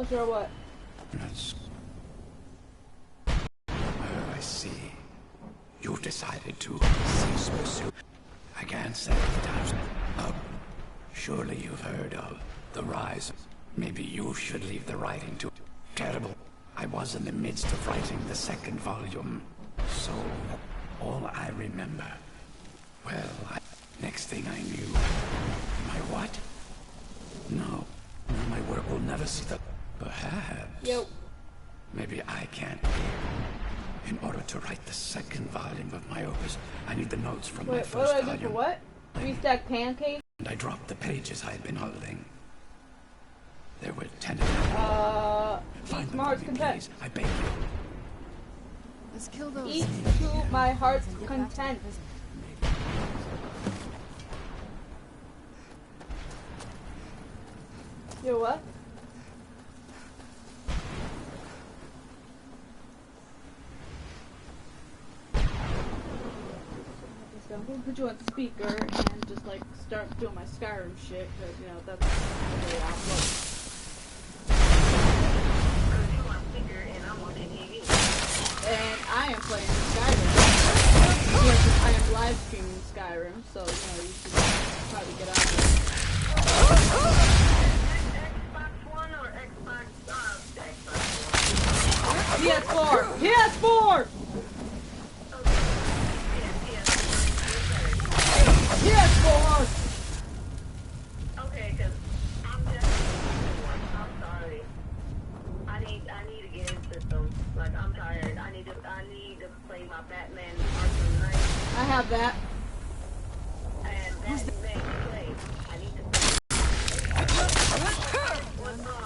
Oh, sure, what? That's... I see. You've decided to cease pursuit. I can't say it. Surely you've heard of the rise. Maybe you should leave the writing to... Terrible. I was in the midst of writing the second volume. So, all I remember... Well, next thing I knew... My what? No, my work will never see the... Perhaps... Yo. Maybe I can't be. In order to write the second volume of my opus, I need the notes from my first what do I volume. do for what? Restack pancake? And I dropped the pages I had been holding. There were 10 Find my heart's them for me, content. please. I beg you. Let's kill those. Eat to my heart's content. Yo, what? I'm gonna put you on speaker and just like start doing my Skyrim shit, because you know that's the way I work. And I am playing Skyrim. Yes, I am live streaming Skyrim, so you know you should probably get out of it. Xbox One or Xbox PS4! PS4! PS4! Okay, because I'm I'm sorry. I need a game system. Like I'm tired. I need to play my Batman Arkham Knight. I have that. And Batman play. I need to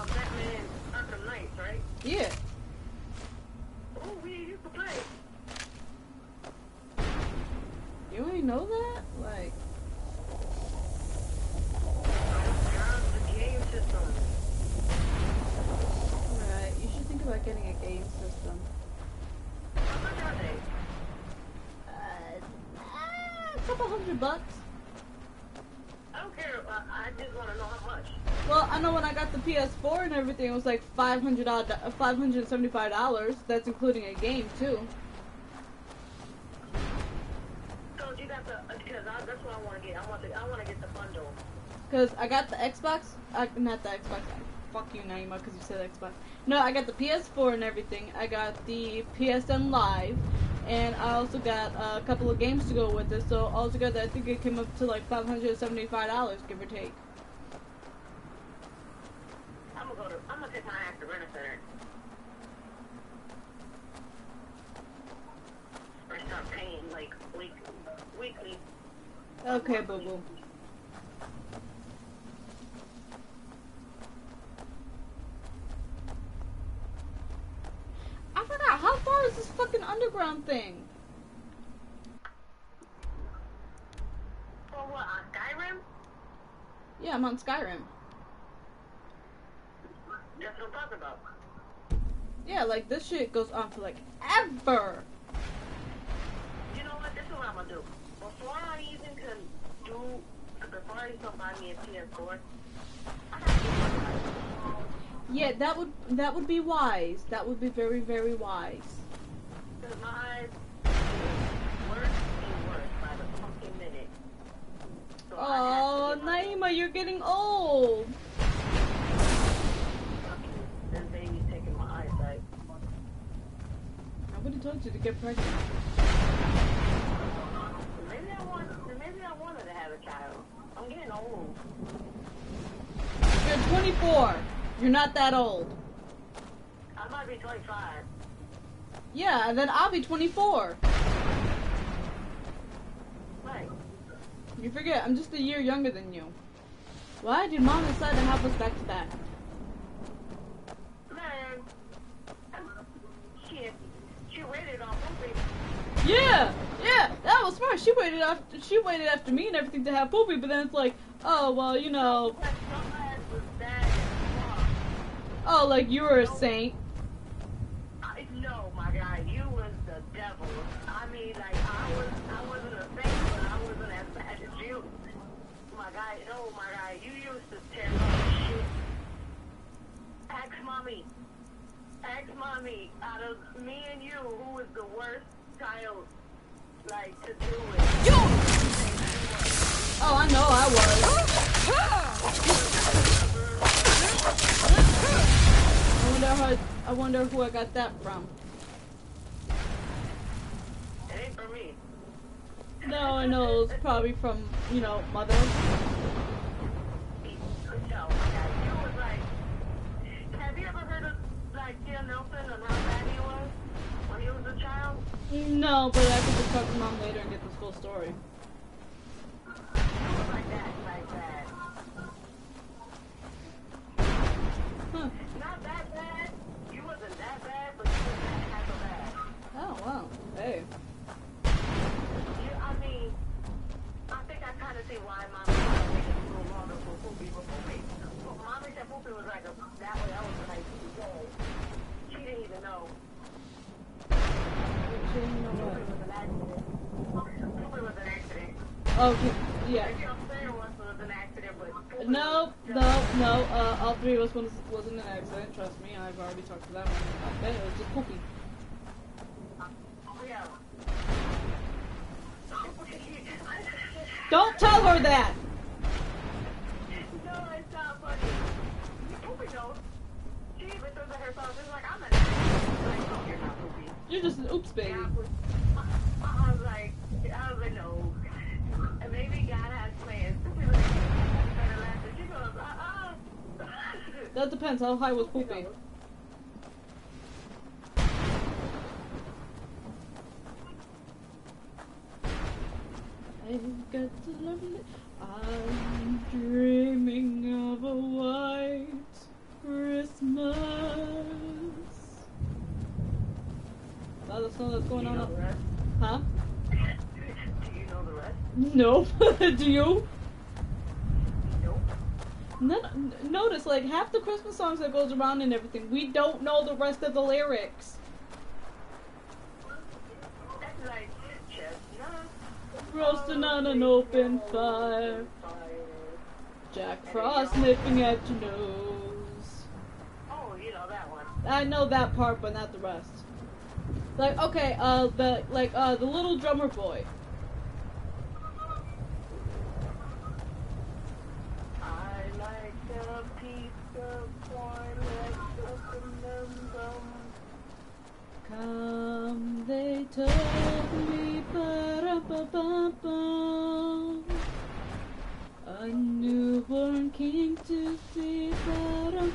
Batman Arkham Knight, right? Yeah. Oh, we used to play. You ain't know that? Like, The game system. alright, you should think about getting a game system. How much are they? A couple $100. I don't care. I just want to know how much. Well, I know when I got the PS4 and everything, it was like $575. That's including a game too. So you got the because that's what I want to get. I want to get the bundle. Cause I got the Xbox, not the Xbox. Fuck you, Naima, because you said Xbox. No, I got the PS4 and everything. I got the PSN Live, and I also got a couple of games to go with it. So altogether, I think it came up to like $575, give or take. I'm gonna take my ass to Rent-A-Center. Or start paying like weekly. Okay, boo boo. I forgot, how far is this fucking underground thing? For what, on Skyrim? Yeah, I'm on Skyrim. That's what I'm talking about. Yeah, like this shit goes on for like ever. You know what, this is what I'm gonna do. Before I even before I even buy me a PS4, I gotta get my Yeah, that would be wise. That would be very, very wise. because my eyes get worse and worse by the fucking minute. So Oh, Naima, you're getting old. This baby's taking my eyesight. I would have told you to get pregnant. Maybe I wanted to have a child. I'm getting old. You're 24. You're not that old. I might be 25. Yeah, and then I'll be 24. Right. You forget, I'm just a year younger than you. Why did Mom decide to have us back to back? Man, she waited on Poopy. Yeah, that was smart. She waited after me and everything to have Poopy, but then it's like, oh well, you know. But somebody was bad as fuck. Oh, like you were a saint. No, my guy, you was the devil. I mean, like I wasn't a saint, but I wasn't as bad as you. My guy, no, my guy, you used to tear up shit. Ask mommy. Ask mommy. Out of me and you, who is the worst child, like, to do it? Oh, I know I was. I wonder who I got that from. It ain't for me. No, I know it's probably from, you know, mother. No, okay. You was like, have you ever heard of, like, Tia Nelson and how bad he was when he was a child? No, but I could just talk to mom later and get this full story. He was like that, like that. Huh. Not that bad. You wasn't that bad, but you wasn't half so bad. Oh, wow. Hey. I mean, I think I kind of see why Mommy was taking a little longer for Poopy, but Poopy, Mommy said Poopy was like that way. I was like, whoa. She didn't even know. She didn't know Poopy what. was an accident. Poopy was an accident. Oh, yeah. Maybe upstairs was an accident, but Poopy No. All three of us wasn't an accident. Trust me, I've already talked to that one about that. It was just poopy. Yeah. Don't tell her that! No, it's not funny. Poopy knows. She even says to herself, she's like, I'm an accident. Like, no, you're not Poopy. You're just an oops baby. I was like, no. And maybe God has plans. Poopy was better laughter. She goes, That depends. How high was poopy? I've got to learn it. I'm dreaming of a white Christmas. That the song that's going on up. Huh? Do you know the rest? No. Do you? Nope. Notice, like, half the Christmas songs that goes around and everything, we don't know the rest of the lyrics. That's like chestnut. Roasting on an open fire. Jack Frost nipping at your nose. Oh, you know that one. I know that part, but not the rest. Like, okay, the little drummer boy. I like a piece of corn left up in them. Come, they told me, ba-da-ba-ba-bum. A newborn king to see, ba-da-ba-ba-bum.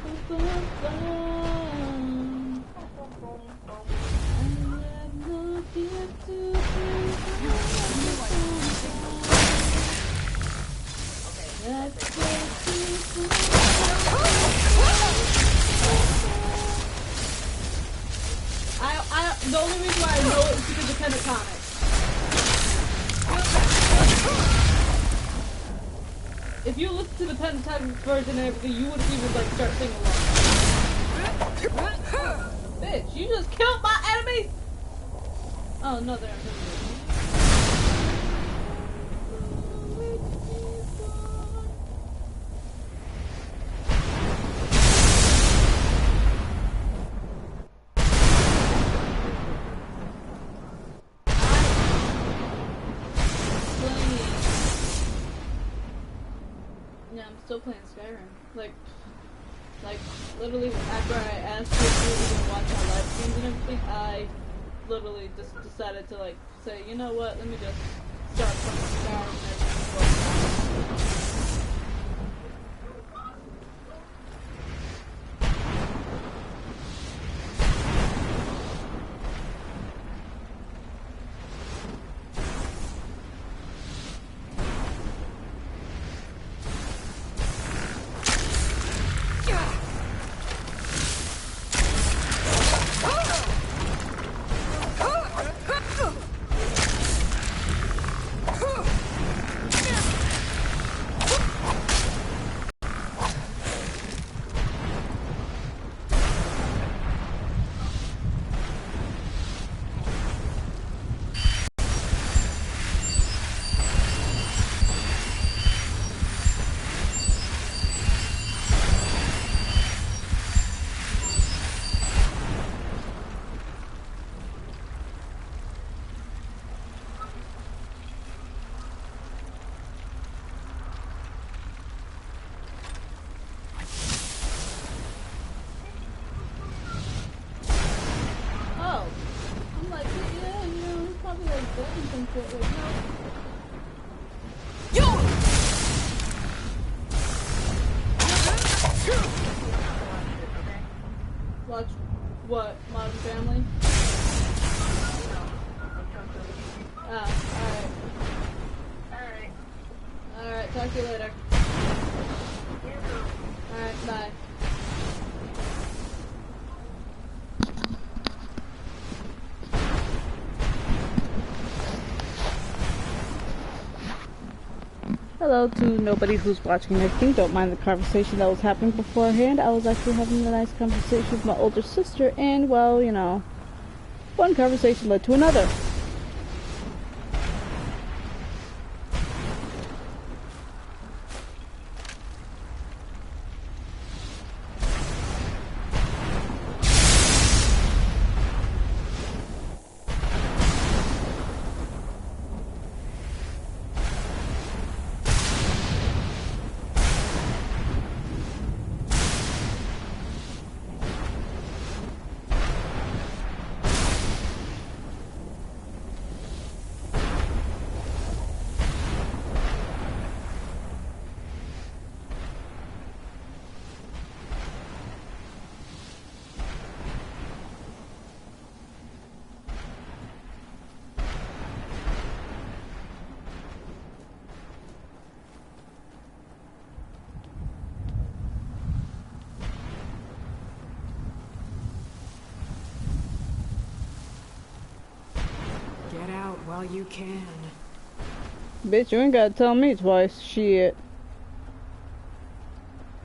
I have no gift to bring, that's what you the only reason why I know it is because of Panda Comics. If you listen to the Pentagon version and everything, you would even like start singing along. Bitch, you just killed my enemies! Oh no, they're enemies. Yeah, I'm still playing Skyrim. Like literally after I asked you if you were gonna watch my live streams and everything, I literally just decided to like say, you know what, let me just start playing Skyrim and everything. What? Modern Family? Alright. Alright, talk to you later. Alright, bye. Hello to nobody who's watching and everything. Don't mind the conversation that was happening beforehand. I was actually having a nice conversation with my older sister, and well, you know, one conversation led to another. Get out while you can. Bitch, you ain't gotta tell me twice. Shit.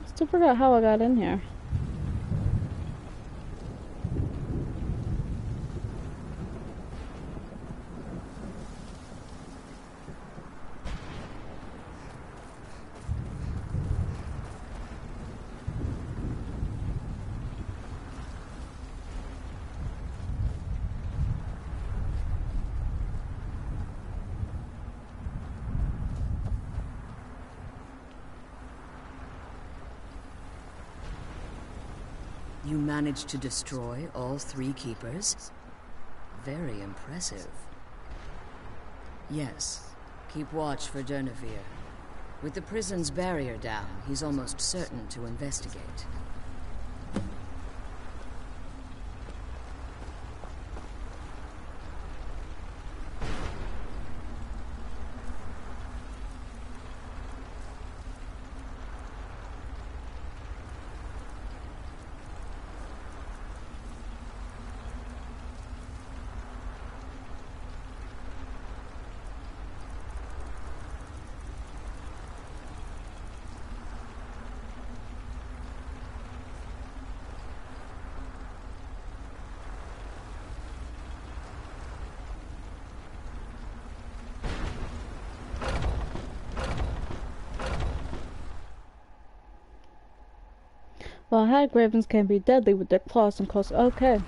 Still forgot how I got in here. You managed to destroy all 3 keepers? Very impressive. Yes, keep watch for Durnevere. With the prison's barrier down, he's almost certain to investigate. Well, hag ravens can be deadly with their claws and claws. Okay.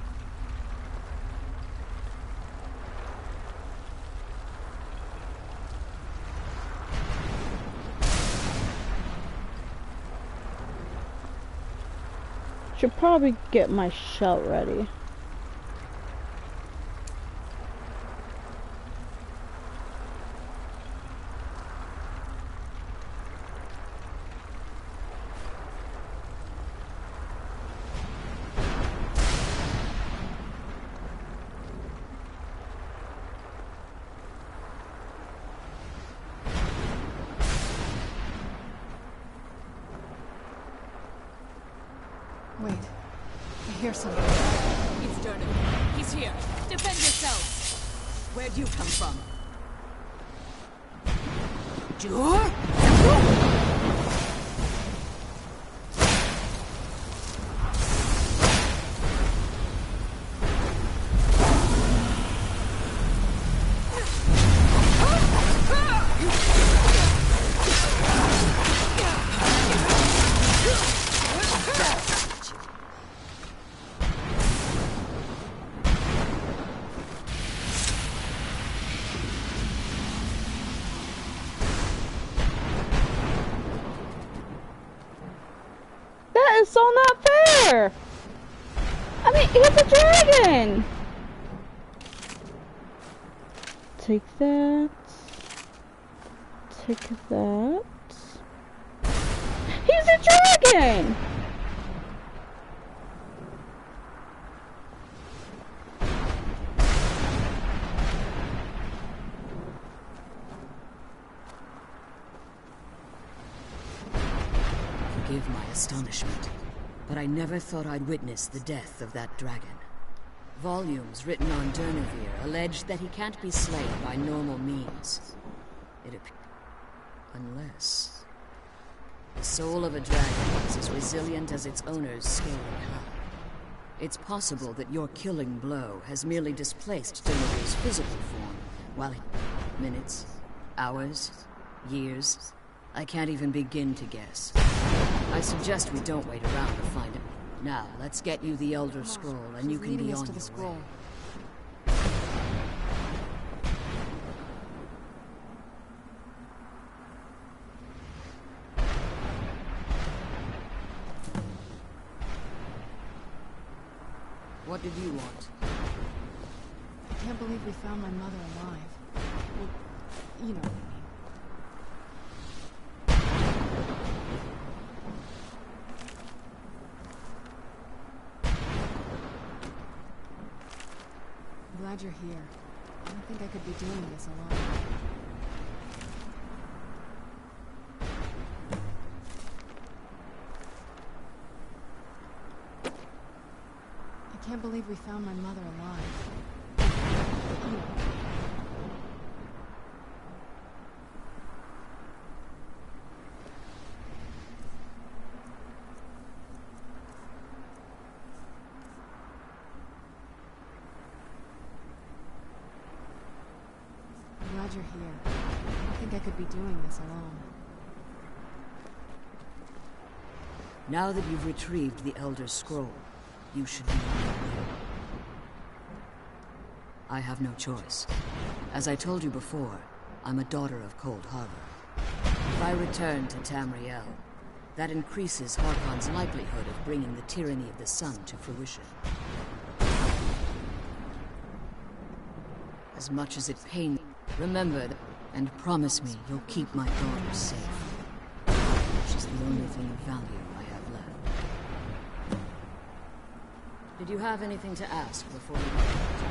Should probably get my shell ready. Wait. I hear something. It's Durnevere. He's here. Defend yourselves! Where'd you come from? Jur? That is so not fair! I mean, he's a dragon! Take that. Take that. He's a dragon! forgive my astonishment, but I never thought I'd witness the death of that dragon. Volumes written on Durnevere allege that he can't be slain by normal means. It appears... Unless... The soul of a dragon is as resilient as its owner's scaly hide. It's possible that your killing blow has merely displaced Durnevere's physical form, while it... Minutes, hours, years... I can't even begin to guess. I suggest we don't wait around to find it. Now, let's get you the Elder Scroll, and you can be on your way. What did you want? I can't believe we found my mother alive. Well, you know what I mean. I'm glad you're here. I don't think I could be doing this alone. I can't believe we found my mother alive. You know. I'm glad you're here. I don't think I could be doing this alone. Now that you've retrieved the Elder Scroll, you should be on your way. I have no choice. As I told you before, I'm a daughter of Cold Harbor. If I return to Tamriel, that increases Harkon's likelihood of bringing the tyranny of the sun to fruition. As much as it pains, remember that, and promise me you'll keep my daughter safe. She's the only thing of value I have left. Did you have anything to ask before you left?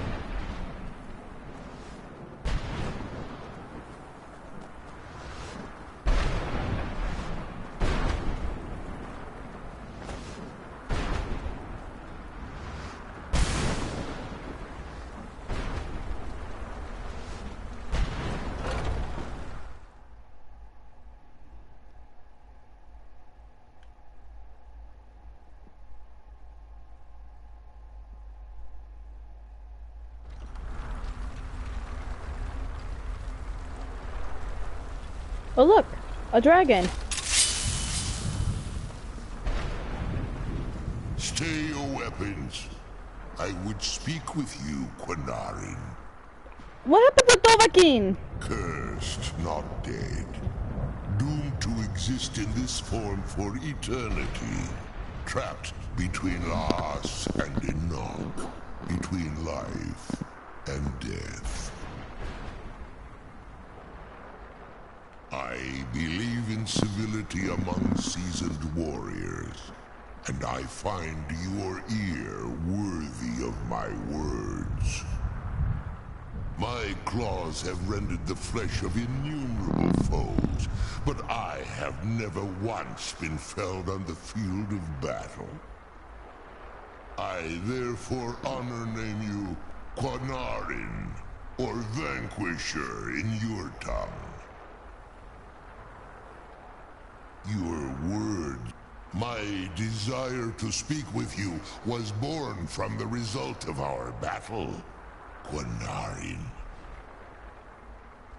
Oh look, a dragon. Stay your weapons. I would speak with you, Quinarin. What happened to Dovahkiin? Cursed, not dead. Doomed to exist in this form for eternity. Trapped between Laas and Enoch. Between life and death. I believe in civility among seasoned warriors, and I find your ear worthy of my words. My claws have rendered the flesh of innumerable foes, but I have never once been felled on the field of battle. I therefore honor name you Quinarin, or Vanquisher in your tongue. Your word. My desire to speak with you was born from the result of our battle, Quinarin.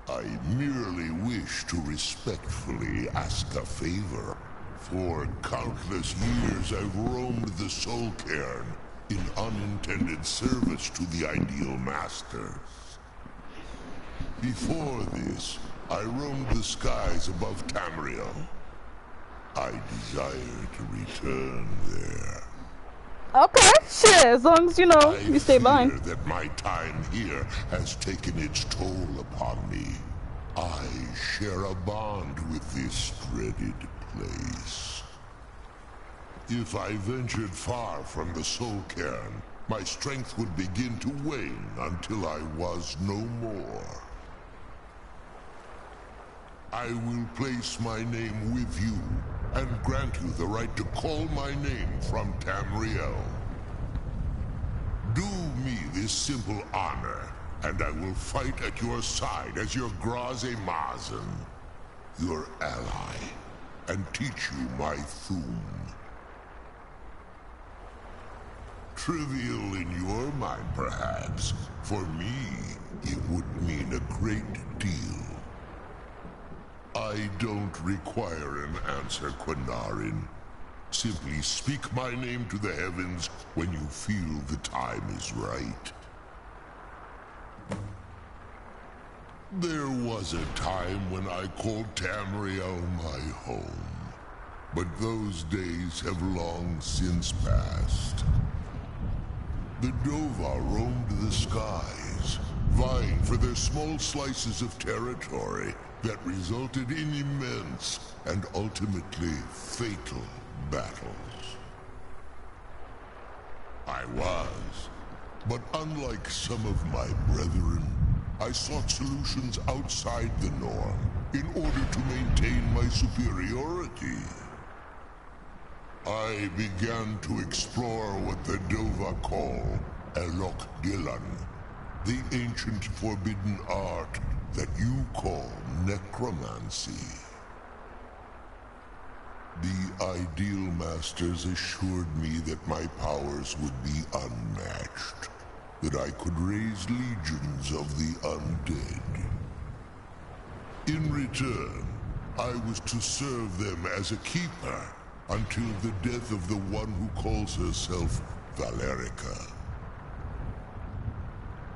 I merely wish to respectfully ask a favor. For countless years I've roamed the Soul Cairn in unintended service to the Ideal Masters. Before this, I roamed the skies above Tamriel. I desire to return there. Okay, shit, as long as, you stay by. I fear that my time here has taken its toll upon me. I share a bond with this dreaded place. If I ventured far from the Soul Cairn, my strength would begin to wane until I was no more. I will place my name with you and grant you the right to call my name from Tamriel. Do me this simple honor, and I will fight at your side as your Graze Mazen, your ally, and teach you my Thum. Trivial in your mind, perhaps. For me, it would mean a great deal. I don't require an answer, Quinarin. Simply speak my name to the heavens when you feel the time is right. There was a time when I called Tamriel my home, but those days have long since passed. The Dova roamed the skies, vying for their small slices of territory that resulted in immense and ultimately fatal battles. I was, but unlike some of my brethren, I sought solutions outside the norm in order to maintain my superiority. I began to explore what the Dova call Elok Dilan, the ancient forbidden art that you call necromancy. The Ideal Masters assured me that my powers would be unmatched, that I could raise legions of the undead. In return, I was to serve them as a keeper until the death of the one who calls herself Valerica.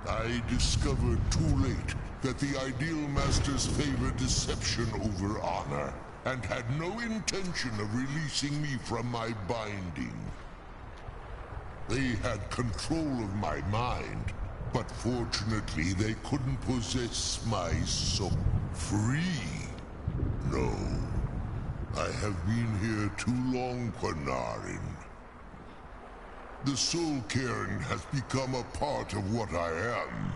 I discovered too late that the Ideal Masters favor deception over honor, and had no intention of releasing me from my binding. They had control of my mind, but fortunately they couldn't possess my soul. Free? No. I have been here too long, Quinarin. The Soul Cairn has become a part of what I am.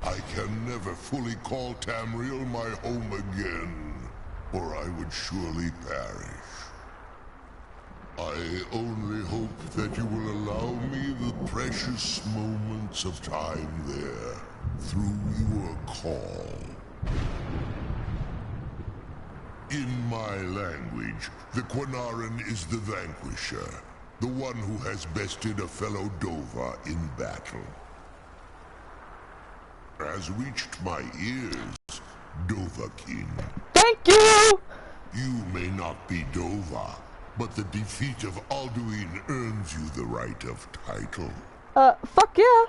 I can never fully call Tamriel my home again, or I would surely perish. I only hope that you will allow me the precious moments of time there, through your call. In my language, the Quinarin is the vanquisher, the one who has bested a fellow Dova in battle. Has reached my ears, Dovahkiin. Thank you! You may not be Dova, but the defeat of Alduin earns you the right of title. Fuck yeah!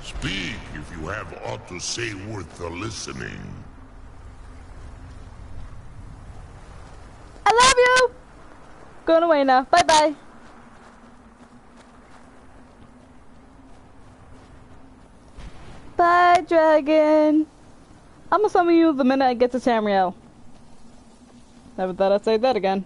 Speak if you have aught to say worth the listening. I love you! Going away now. Bye-bye. Bye, dragon. I'm gonna summon you the minute I get to Tamriel. Never thought I'd say that again.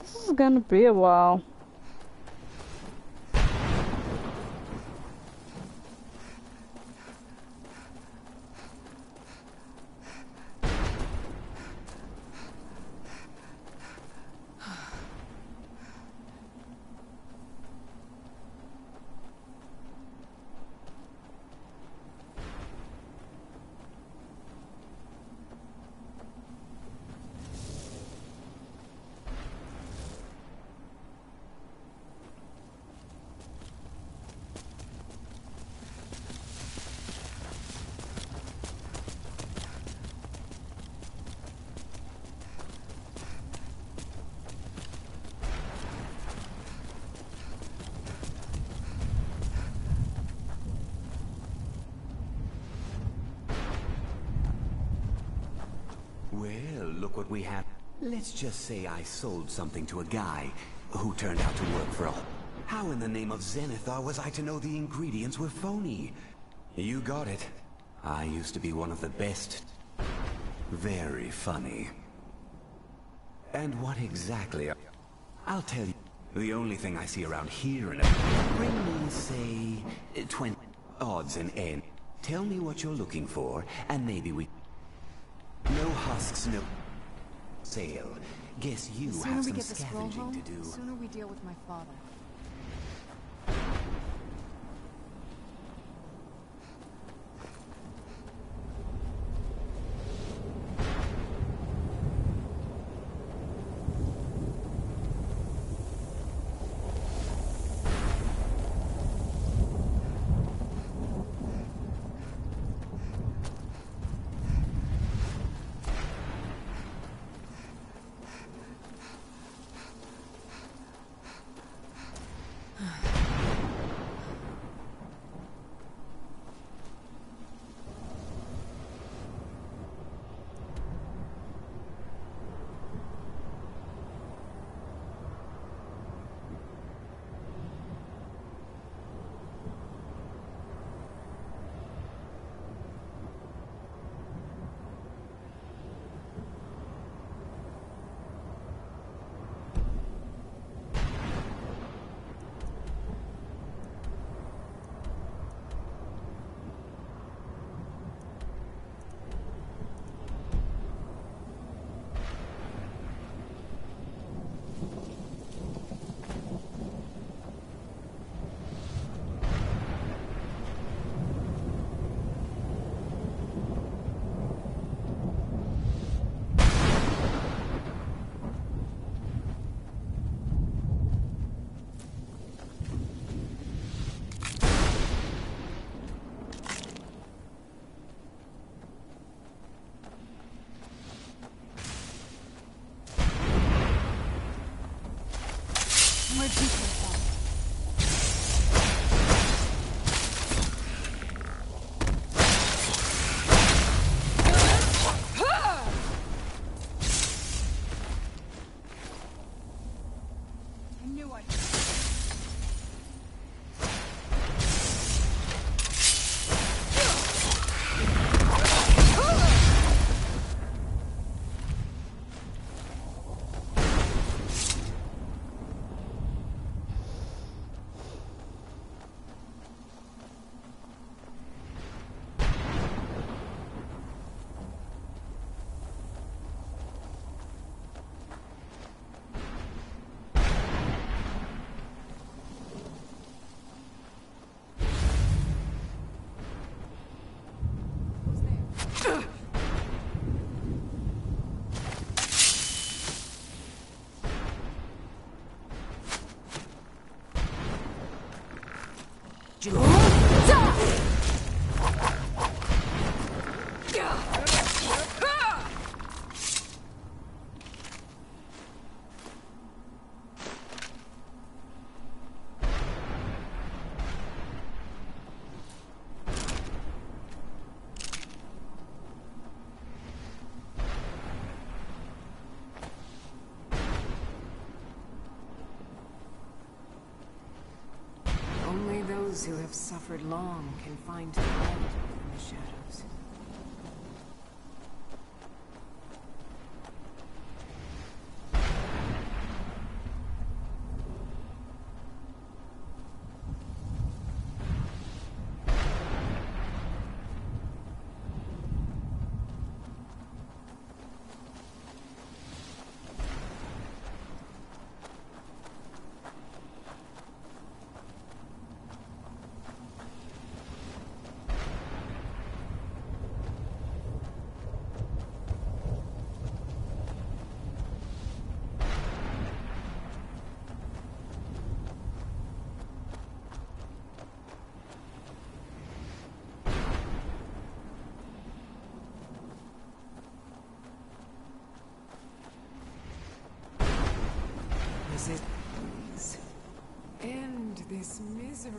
This is gonna be a while. Well, look what we have. Let's just say I sold something to a guy who turned out to work for a... How in the name of Zenithar was I to know the ingredients were phony? You got it. I used to be one of the best. Very funny. And what exactly are... I'll tell you. The only thing I see around here in a... Bring me, say, 20 odds and ends. Tell me what you're looking for, and maybe we... No husks, no... Sale. Guess you The have sooner we some get the scroll scavenging home, to do. the sooner we deal with my father. Only those who have suffered long can find the light in the shadows. Please, end this misery.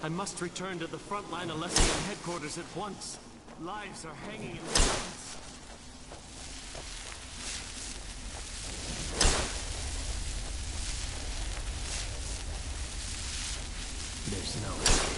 I must return to the front line Alessian headquarters at once. Lives are hanging in the balance. There's no escape.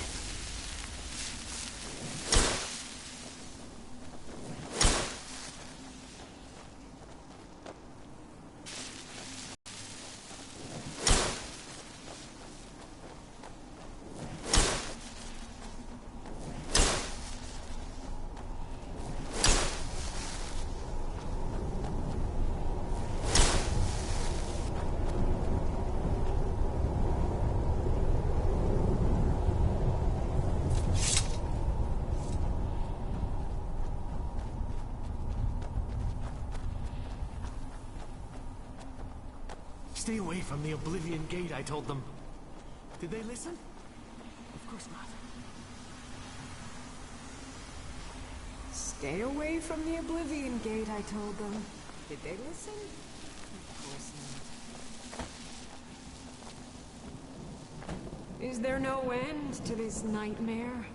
Stay away from the Oblivion Gate, I told them. Did they listen? Of course not. Stay away from the Oblivion Gate, I told them. Did they listen? Of course not. Is there no end to this nightmare?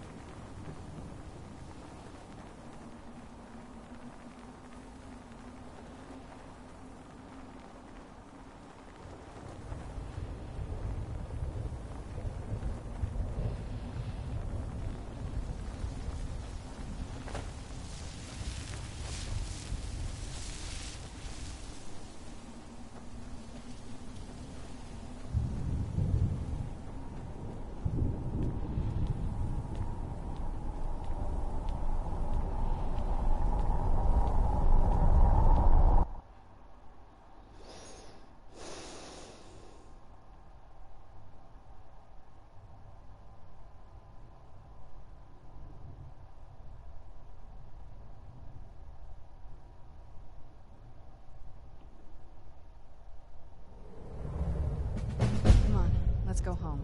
Come on, let's go home.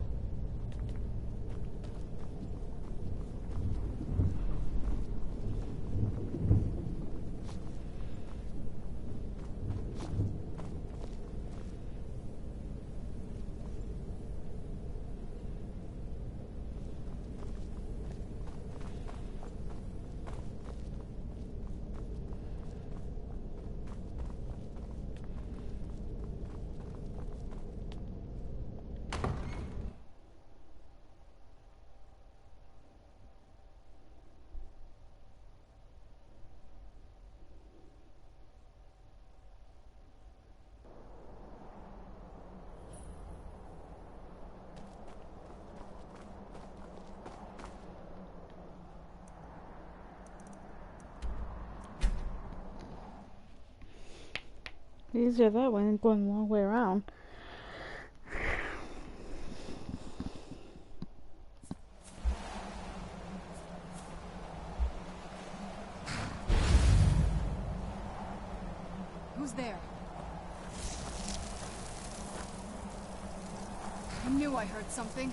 Easier that way than going the long way around. Who's there? I knew I heard something.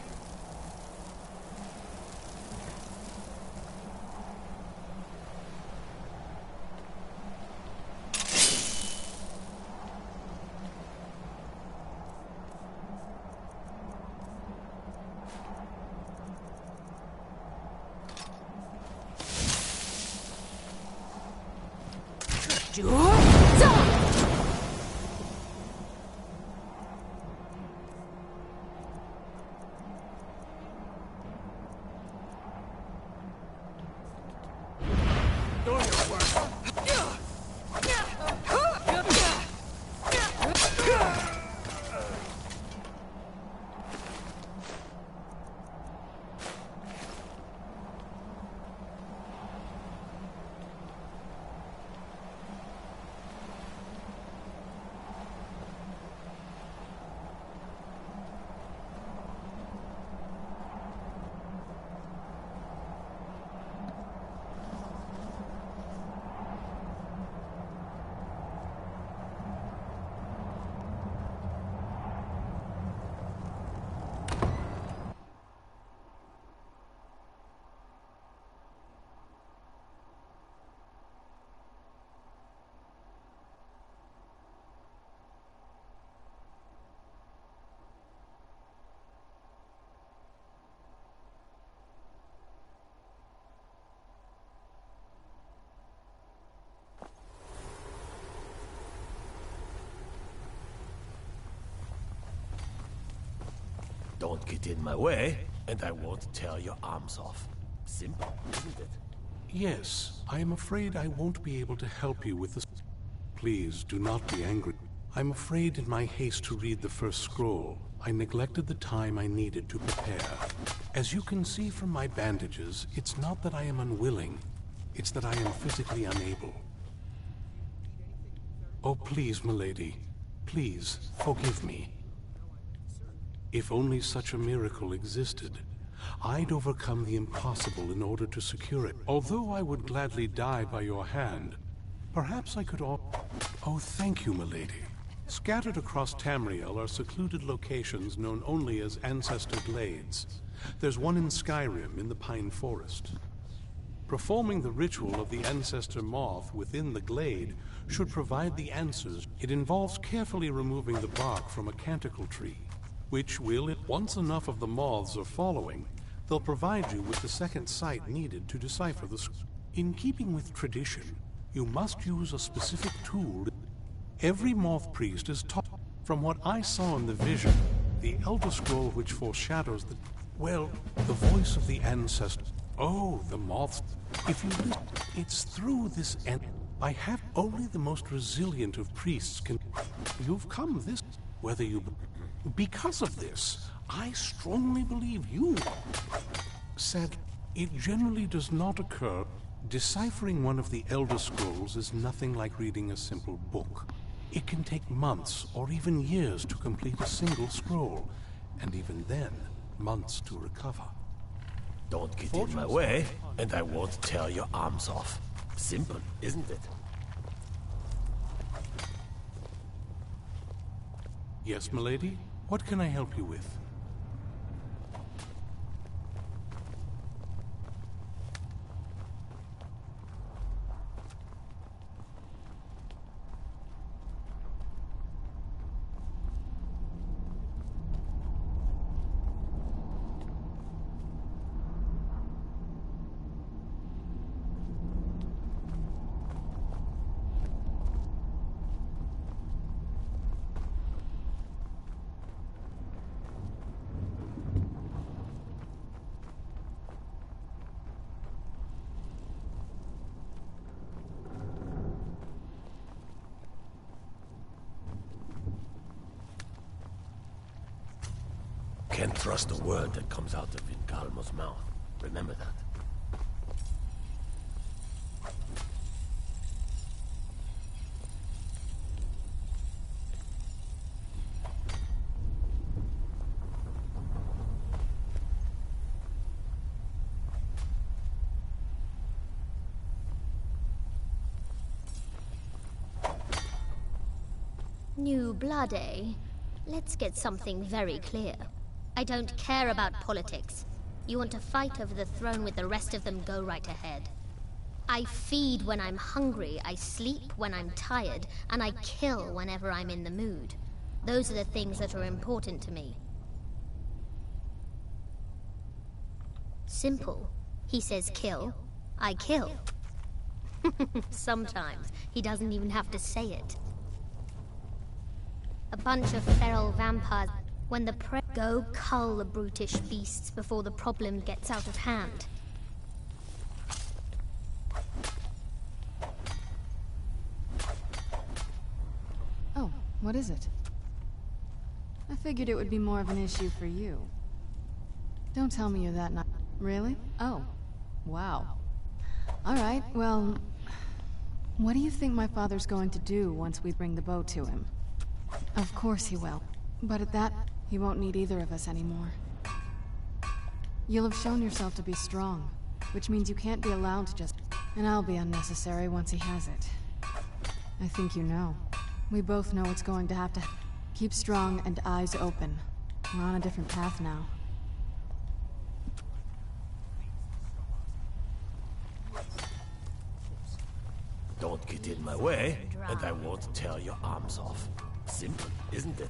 Don't get in my way, and I won't tear your arms off. Simple, isn't it? Yes, I am afraid I won't be able to help you with this. Please, do not be angry. I'm afraid in my haste to read the first scroll, I neglected the time I needed to prepare. As you can see from my bandages, it's not that I am unwilling, it's that I am physically unable. Oh, please, milady. Please, forgive me. If only such a miracle existed, I'd overcome the impossible in order to secure it. Although I would gladly die by your hand, perhaps I could Oh, thank you, milady. Scattered across Tamriel are secluded locations known only as Ancestor Glades. There's one in Skyrim, in the Pine Forest. Performing the ritual of the Ancestor Moth within the glade should provide the answers. It involves carefully removing the bark from a canticle tree, which will, once enough of the moths are following, they'll provide you with the second sight needed to decipher the In keeping with tradition, you must use a specific tool. Every moth priest is taught. From what I saw in the vision, the Elder Scroll which foreshadows the... Well, the voice of the ancestor. Oh, the moths. If you listen, it's through this end. I have only the most resilient of priests can... You've come this... Whether you... Because of this, I strongly believe you... Said, it generally does not occur. Deciphering one of the Elder Scrolls is nothing like reading a simple book. It can take months or even years to complete a single scroll, and even then, months to recover. Don't get in my way, and I won't tear your arms off. Simple, isn't it? Yes, milady? What can I help you with? Can't trust a word that comes out of Ingalmo's mouth. Remember that. New blood, eh? Let's get something very clear. I don't care about politics. You want to fight over the throne with the rest of them, go right ahead. I feed when I'm hungry, I sleep when I'm tired, and I kill whenever I'm in the mood. Those are the things that are important to me. Simple. He says kill, I kill. Sometimes he doesn't even have to say it. A bunch of feral vampires. When the prey go, cull the brutish beasts before the problem gets out of hand. Oh, what is it? I figured it would be more of an issue for you. Don't tell me you're that Really? Oh. Wow. Alright, well... What do you think my father's going to do once we bring the bow to him? Of course he will. But at that, he won't need either of us anymore. You'll have shown yourself to be strong, which means you can't be allowed to just... And I'll be unnecessary once he has it. I think you know. We both know it's going to have to... Keep strong and eyes open. We're on a different path now. Don't get in my way, and I won't tear your arms off. Simple, isn't it?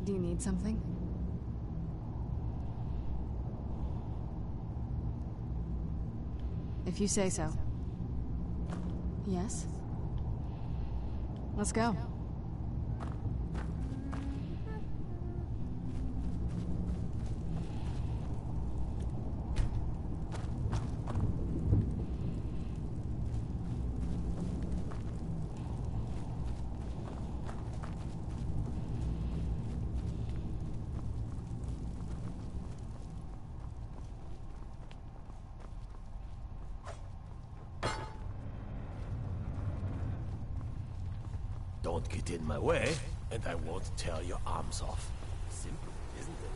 Do you need something? If you say so. Yes? Let's go. Don't get in my way, and I won't tear your arms off. Simple, isn't it?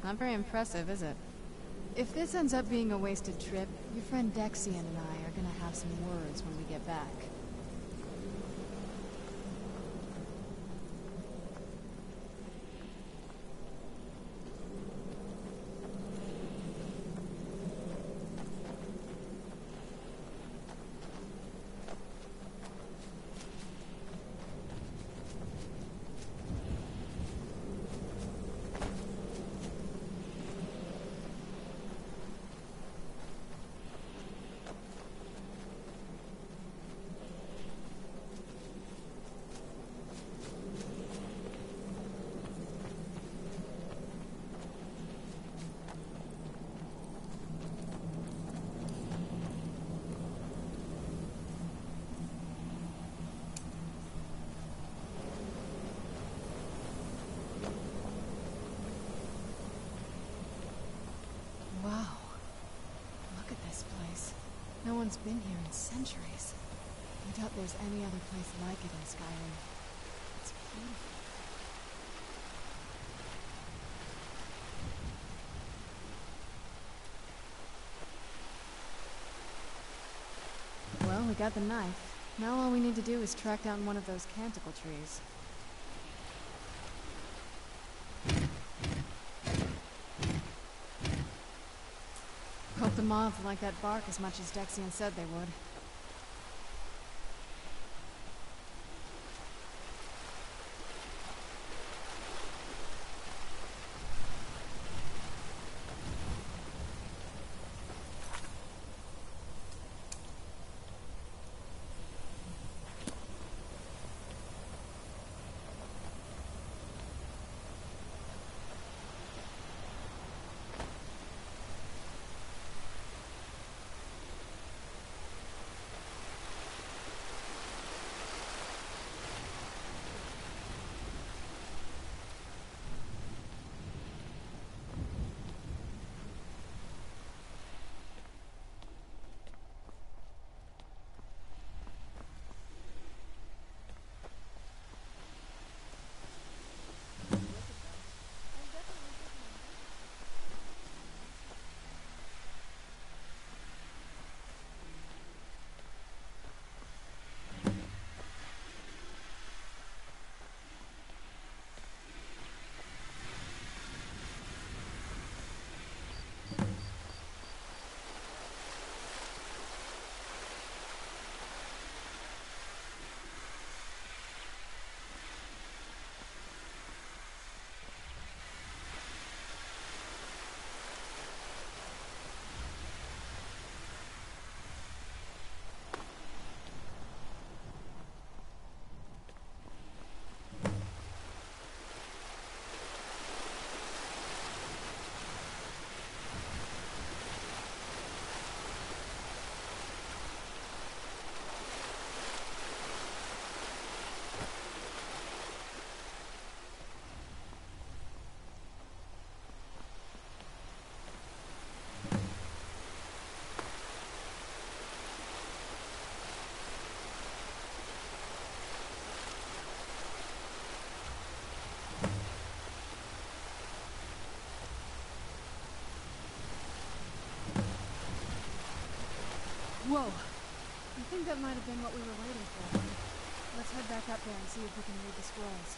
Not very impressive, is it? If this ends up being a wasted trip, your friend Dexian and I are gonna have some words when we get back. Wow. Look at this place. No one's been here in centuries. I doubt there's any other place like it in Skyrim. It's beautiful. Well, we got the knife. Now all we need to do is track down one of those canticle trees. Hope the moths like that bark as much as Dexian said they would. Whoa. I think that might have been what we were waiting for. Let's head back up there and see if we can read the scrolls.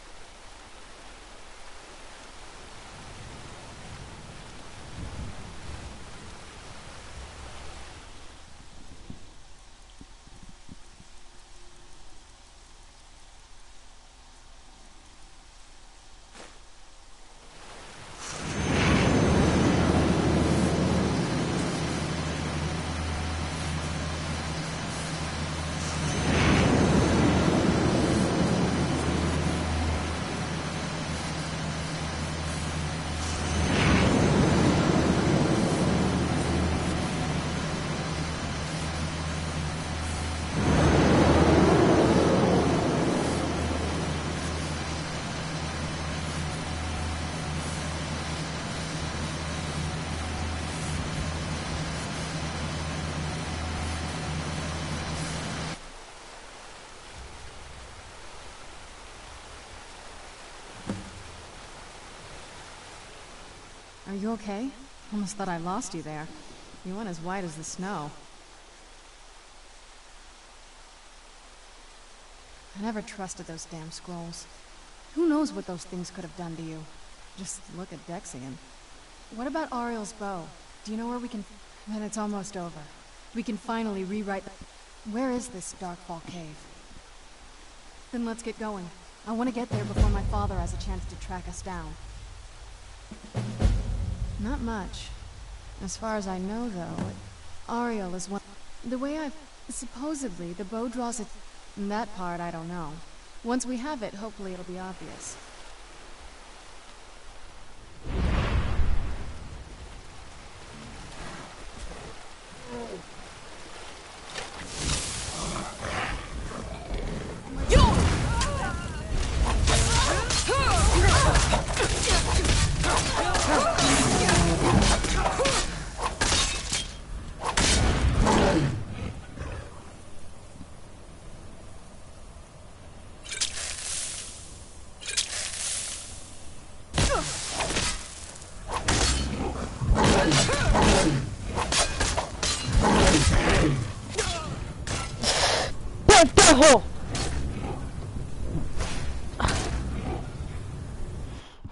Are you okay? Almost thought I lost you there. You went as white as the snow. I never trusted those damn scrolls. Who knows what those things could have done to you? Just look at Dexian. What about Ariel's bow? Do you know where we can... Then it's almost over. We can finally rewrite the... Where is this Darkfall cave? Then let's get going. I want to get there before my father has a chance to track us down. Not much. As far as I know, though, Ariel is one... The way I've... Supposedly, the bow draws it... That part, I don't know. Once we have it, hopefully it'll be obvious.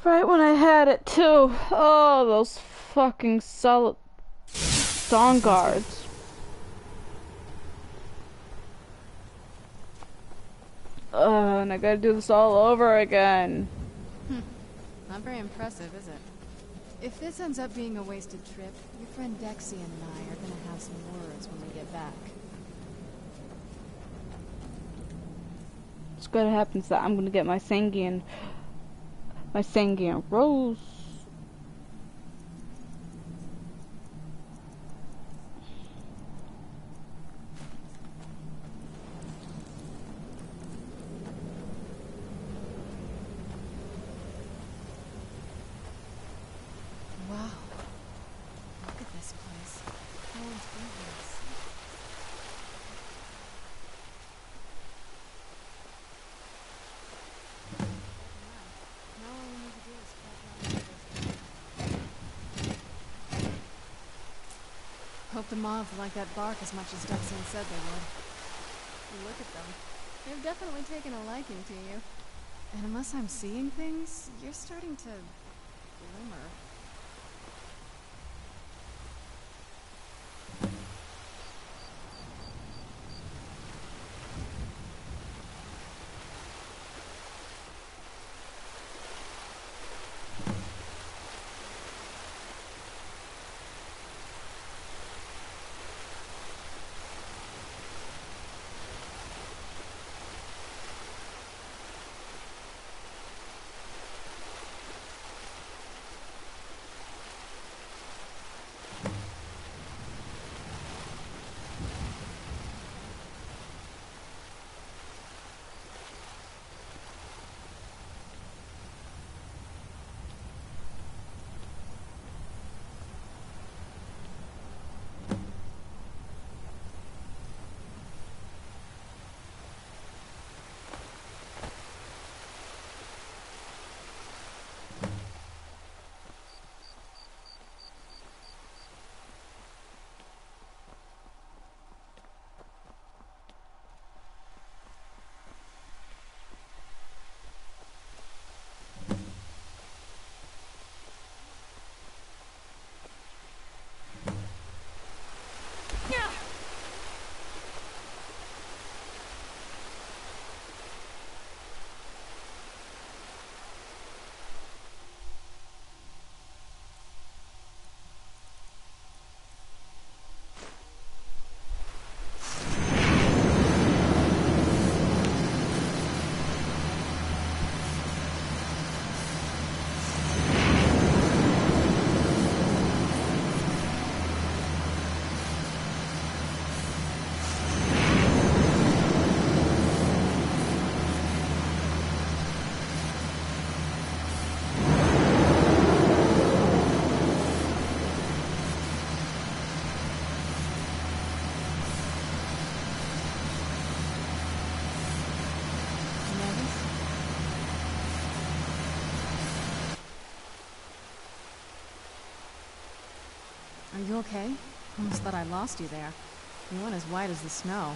Right when I had it too. Oh, those fucking solid dawn guards. And I gotta do this all over again. Not very impressive, is it? If this ends up being a wasted trip, your friend Dexian and I are gonna have some words when we get back. What's gonna happen is that I'm gonna get my Sanguine Rose. Wow. Look at this place. No one's been here. Now all we need to do is crack down. Hope the moths like that bark as much as Dexian said they would. Look at them. They've definitely taken a liking to you. And unless I'm seeing things, you're starting to glimmer. Are you okay? Almost thought I lost you there. You went as white as the snow.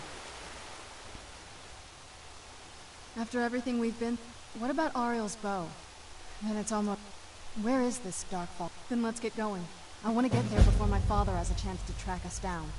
After everything we've been... What about Ariel's bow? Then it's almost... Where is this Darkfall? Then let's get going. I want to get there before my father has a chance to track us down.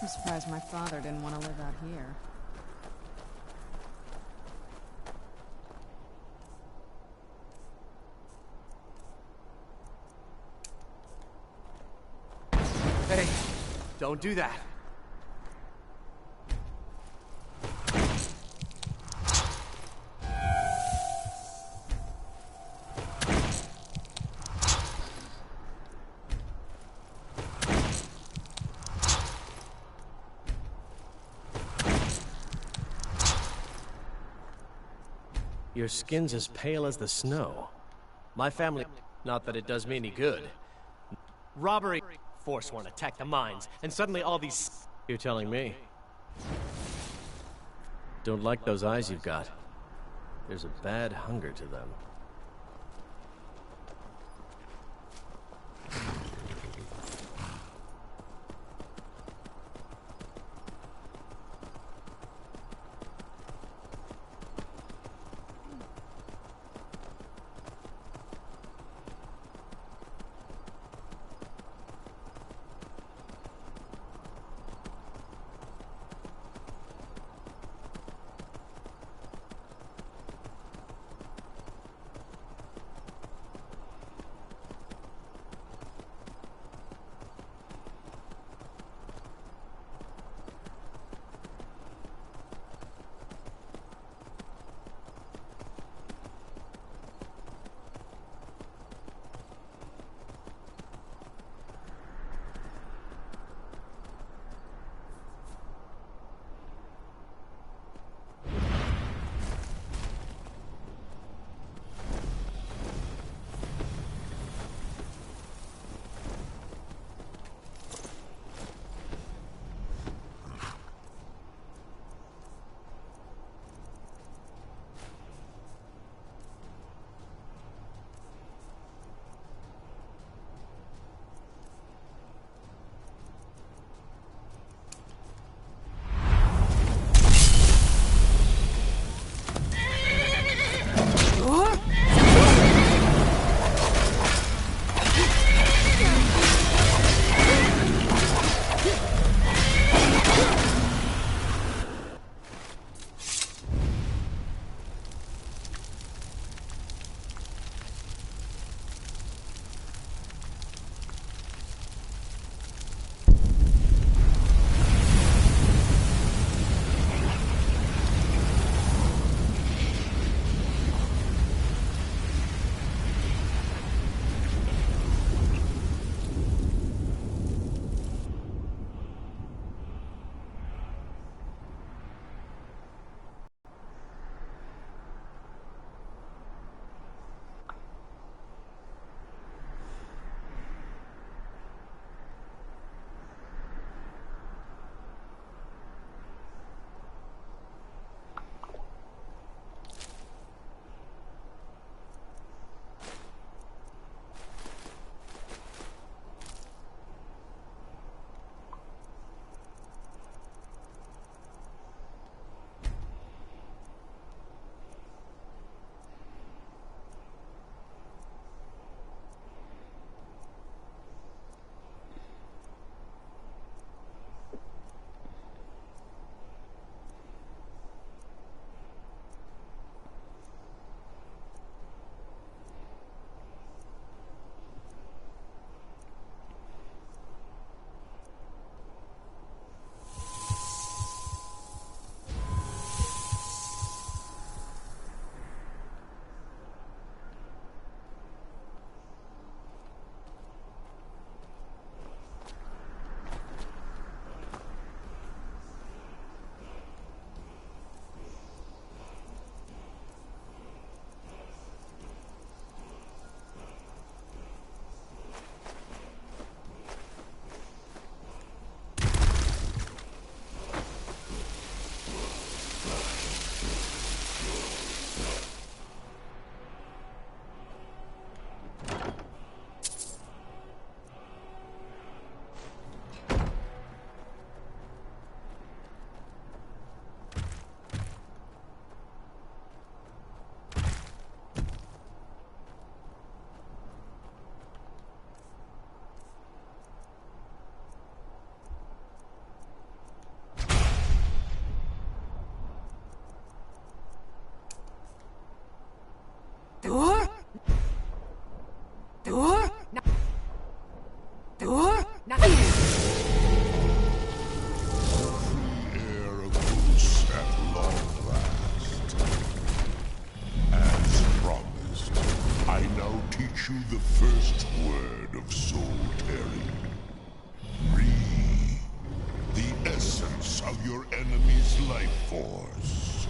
I'm surprised my father didn't want to live out here. Hey, don't do that. Your skin's as pale as the snow. My family... Not that it does me any good. Robbery... Forsworn attacked the mines, and suddenly all these... You're telling me. Don't like those eyes you've got. There's a bad hunger to them. Heir of Goose at long last. As promised, I now teach you the first word of soul tearing. Re, the essence of your enemy's life force.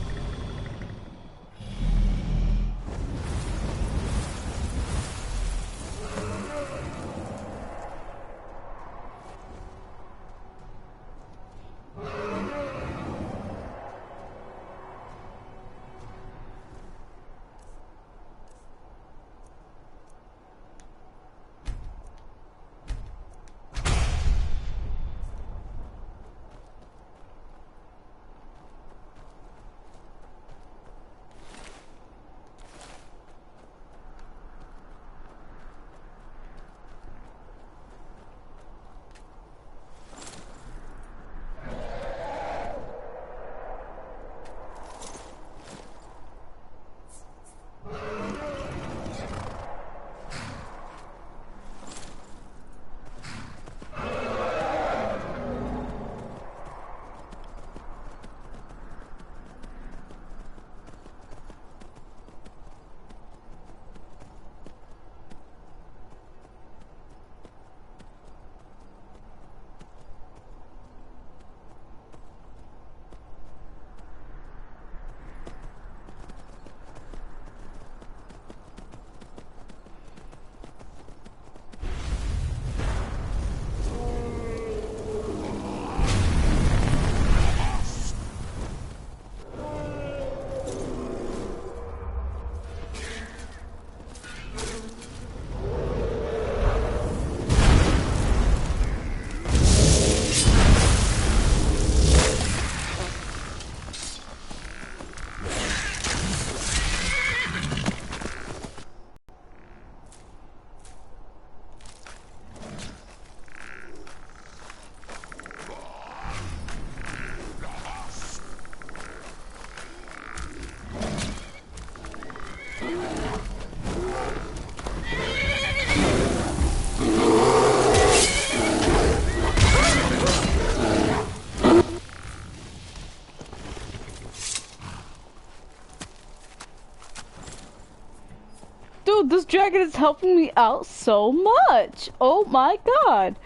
This dragon is helping me out so much. Oh my god.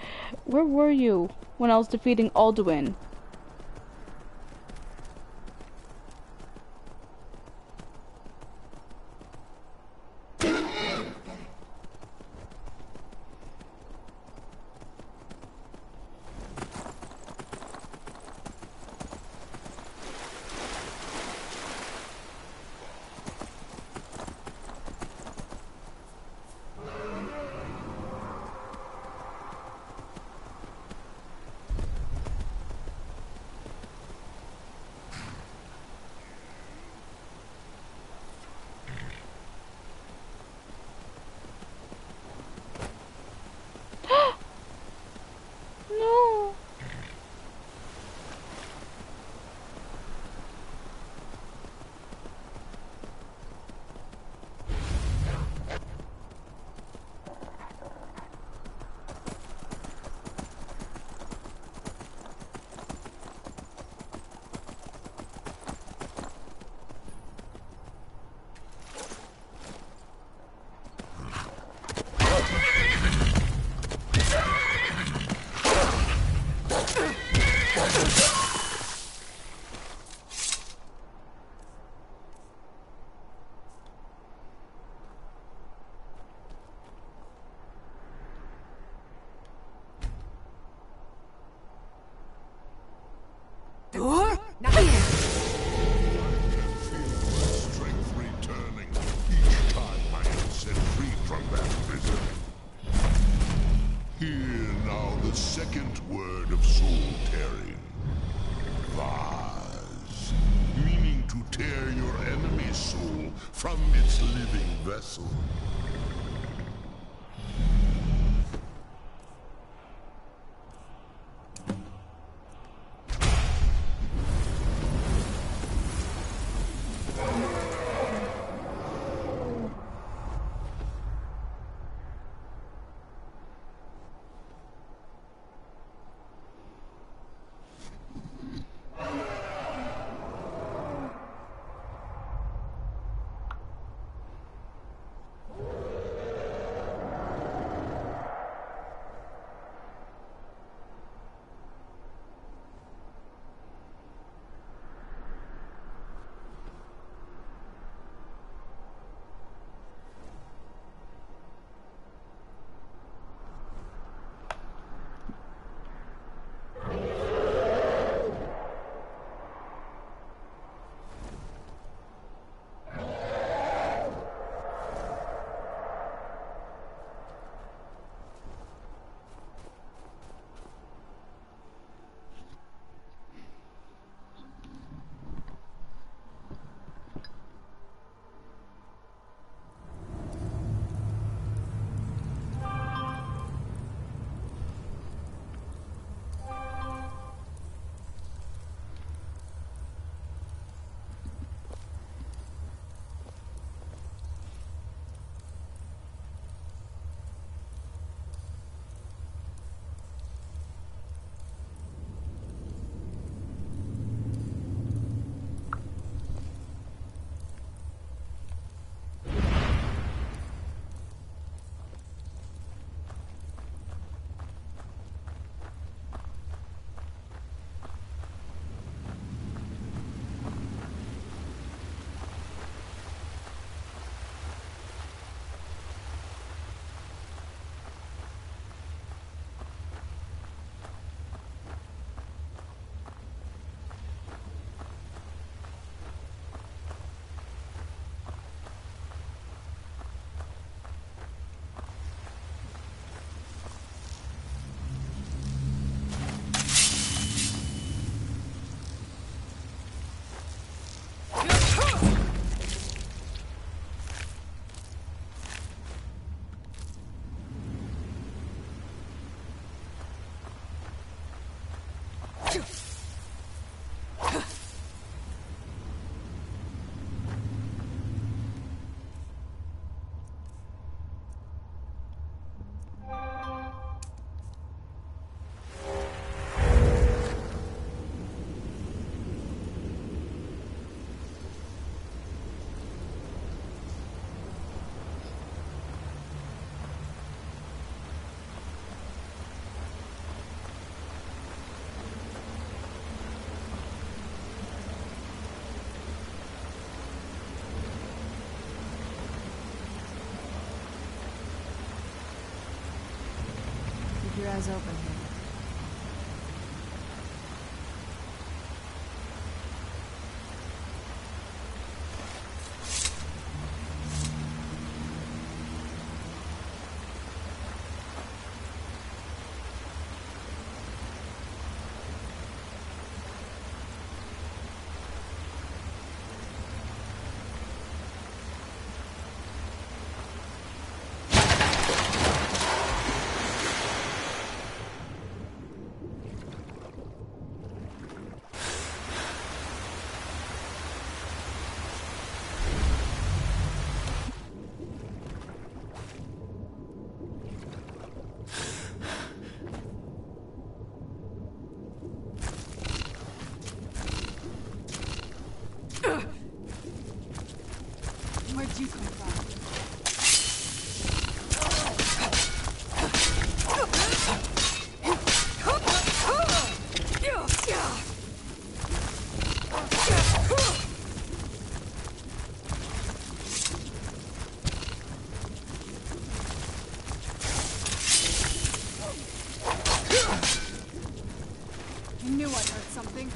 Where were you when I was defeating Alduin? No. Strength returning each time I am set free from that prison. Hear now the second word of soul tearing. Vase, meaning to tear your enemy's soul from its living vessel. eyes open here. Where'd you come from? I knew I heard something.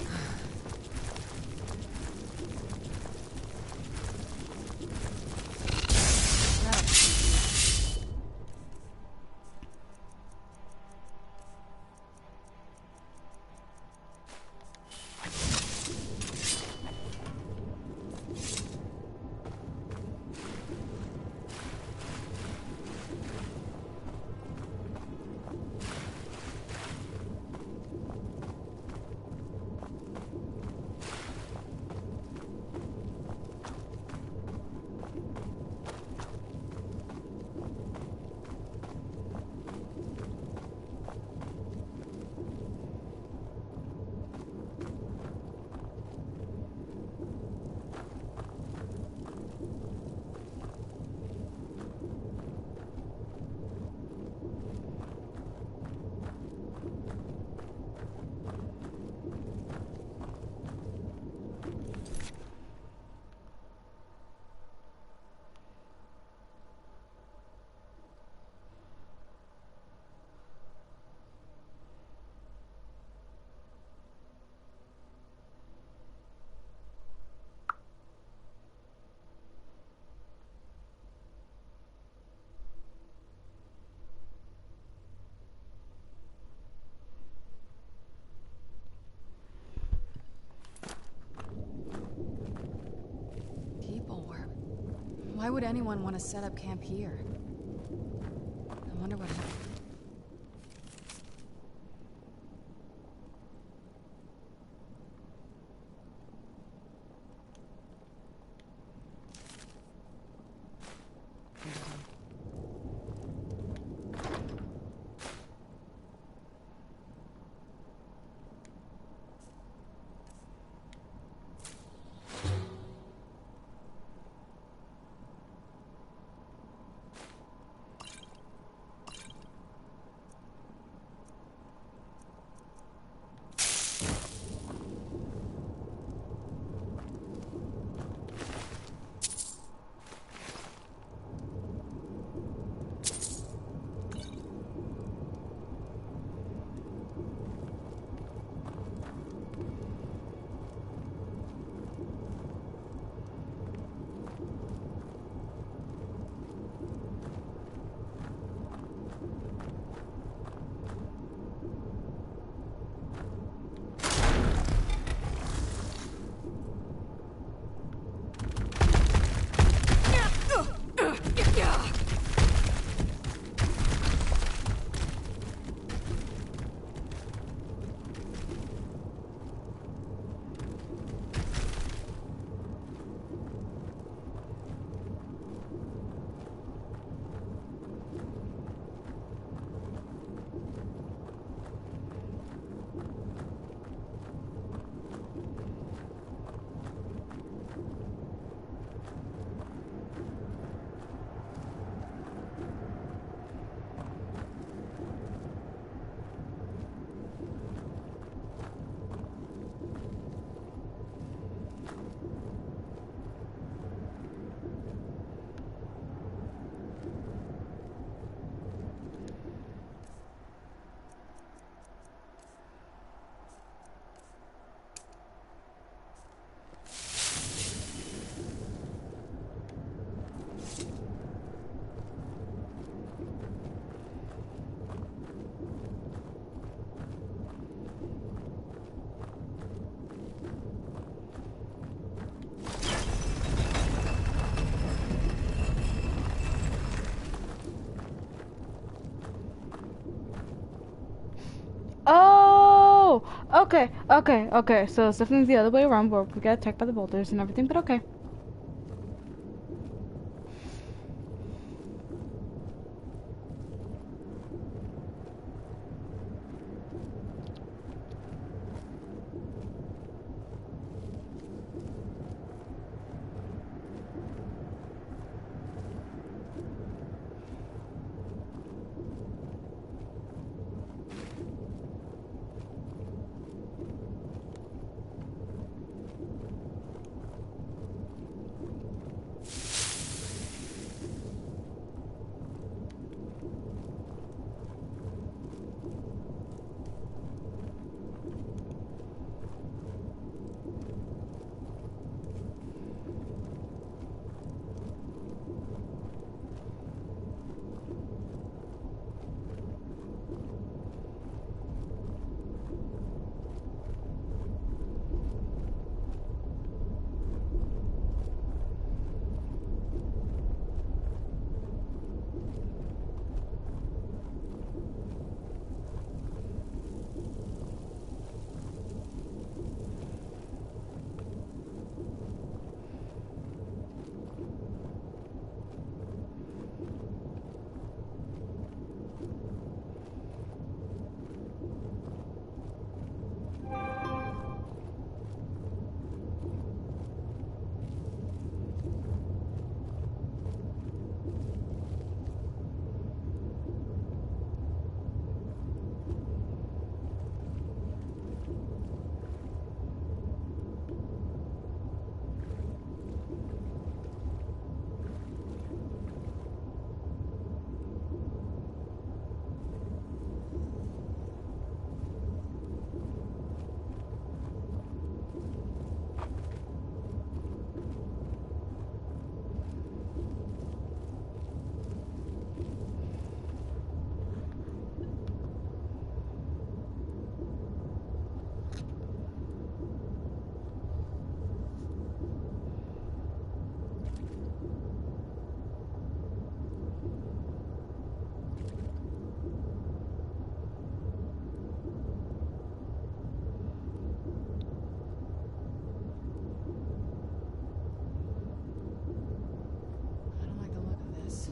Why would anyone want to set up camp here? I wonder what happened. Okay. So it's definitely the other way around where we get attacked by the boulders and everything, but okay. I don't like the look of this.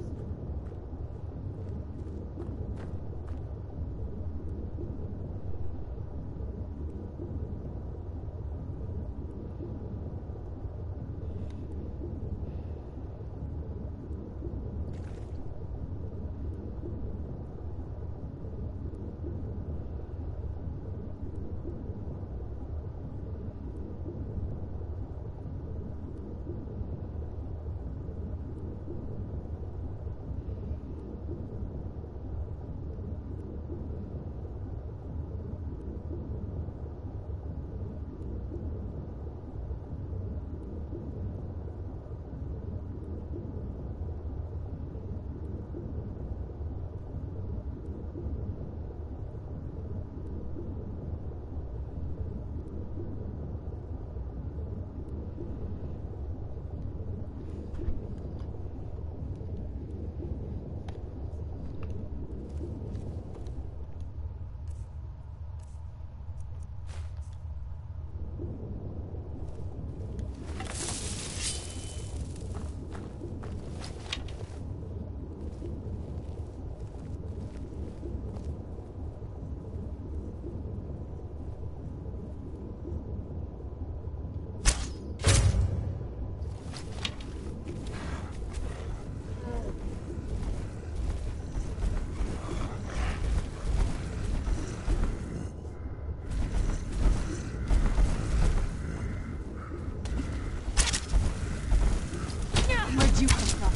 Where'd you come from?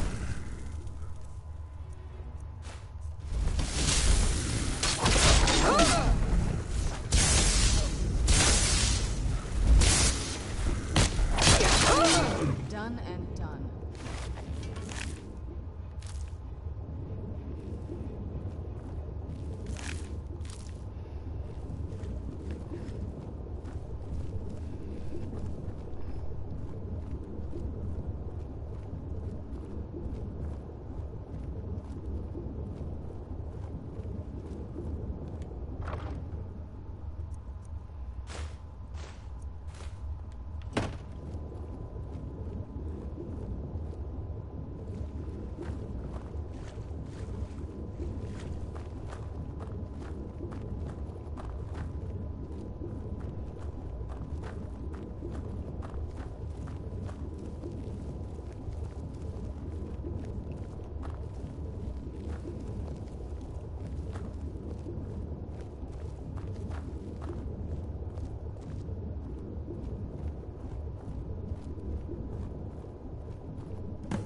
Done and done.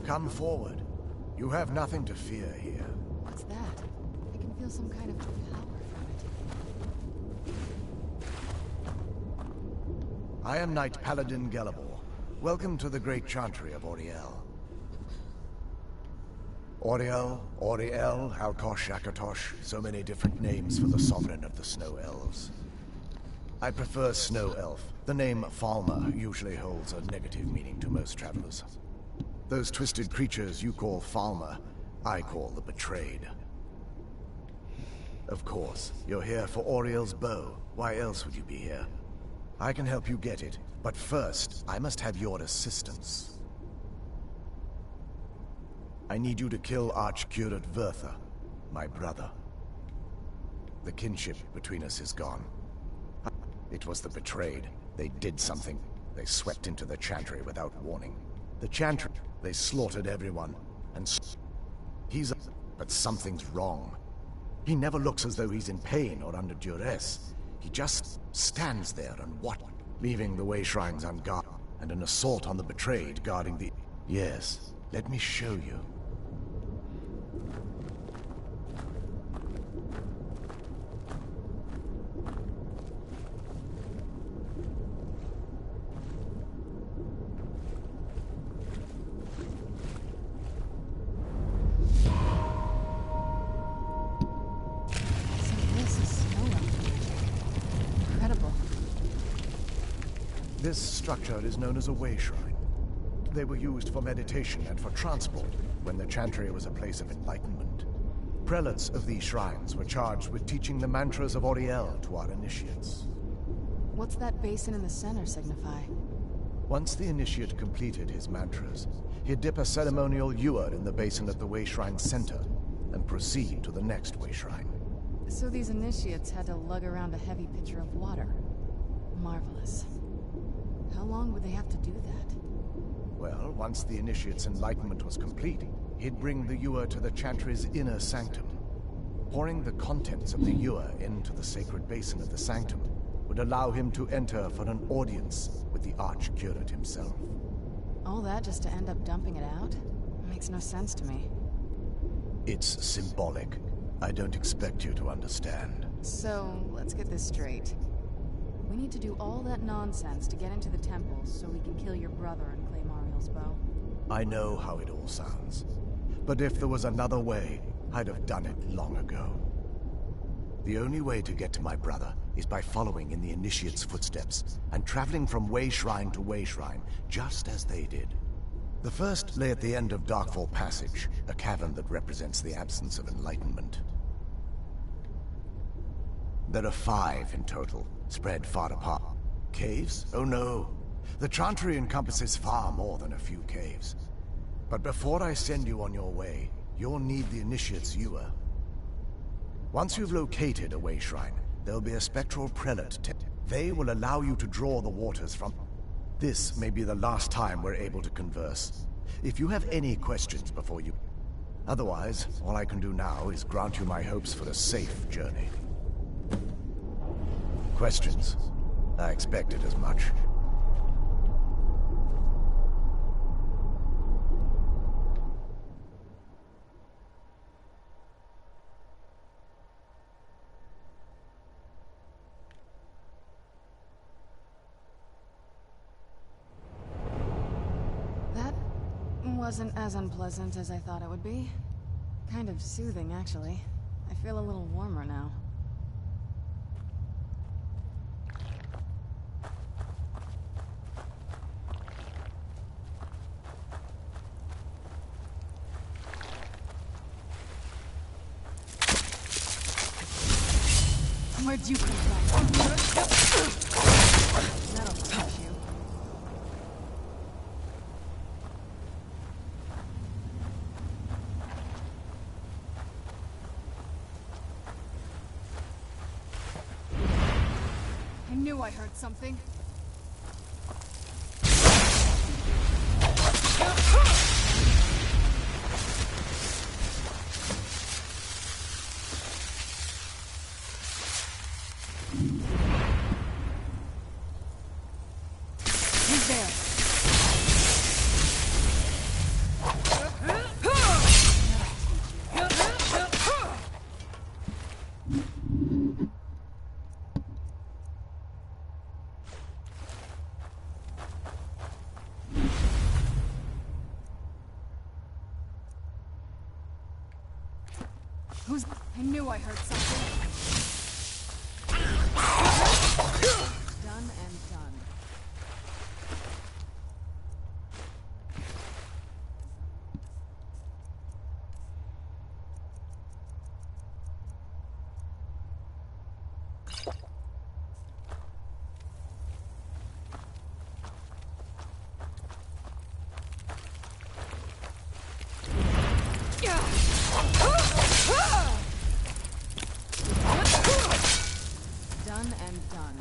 Come forward. You have nothing to fear here. What's that? I can feel some kind of power from it. I am Knight Paladin Gelabor. Welcome to the great chantry of Auriel. Auriel, Alkosh, Akatosh, so many different names for the sovereign of the Snow Elves. I prefer Snow Elf. The name Falmer usually holds a negative meaning to most travelers. Those twisted creatures you call Falmer, I call the Betrayed. Of course, you're here for Auriel's bow. Why else would you be here? I can help you get it, but first, I must have your assistance. I need you to kill Archcurate Vertha, my brother. The kinship between us is gone. It was the Betrayed. They did something. They swept into the Chantry without warning. The Chantry, they slaughtered everyone, and but something's wrong. He never looks as though he's in pain or under duress. He just stands there and leaving the Way Shrines unguarded, and an assault on the Betrayed guarding the... Yes, let me show you. This structure is known as a Way Shrine. They were used for meditation and for transport when the Chantry was a place of enlightenment. Prelates of these shrines were charged with teaching the mantras of Auriel to our initiates. What's that basin in the center signify? Once the initiate completed his mantras, he'd dip a ceremonial ewer in the basin at the Way Shrine center and proceed to the next Way Shrine. So these initiates had to lug around a heavy pitcher of water. Marvelous. How long would they have to do that? Well, once the initiate's enlightenment was complete, he'd bring the ewer to the Chantry's inner sanctum. Pouring the contents of the ewer into the sacred basin of the sanctum would allow him to enter for an audience with the Archcurate himself. All that just to end up dumping it out? Makes no sense to me. It's symbolic. I don't expect you to understand. So, let's get this straight. We need to do all that nonsense to get into the temple so we can kill your brother and claim Ariel's bow. I know how it all sounds. But if there was another way, I'd have done it long ago. The only way to get to my brother is by following in the Initiate's footsteps and traveling from Way Shrine to Way Shrine, just as they did. The first lay at the end of Darkfall Passage, a cavern that represents the absence of enlightenment. There are 5 in total, spread far apart. Caves? Oh no. The Chantry encompasses far more than a few caves. But before I send you on your way, you'll need the Initiate's ewer. Once you've located a Way Shrine, there'll be a spectral prelate. They will allow you to draw the waters from... This may be the last time we're able to converse. If you have any questions before you... Otherwise, all I can do now is grant you my hopes for a safe journey. Questions? I expected as much. That wasn't as unpleasant as I thought it would be. Kind of soothing, actually. I feel a little warmer now. Where'd you come from? That'll touch you. I knew I heard something. He's there. Who's... I knew I heard something. Done and done. Done and done.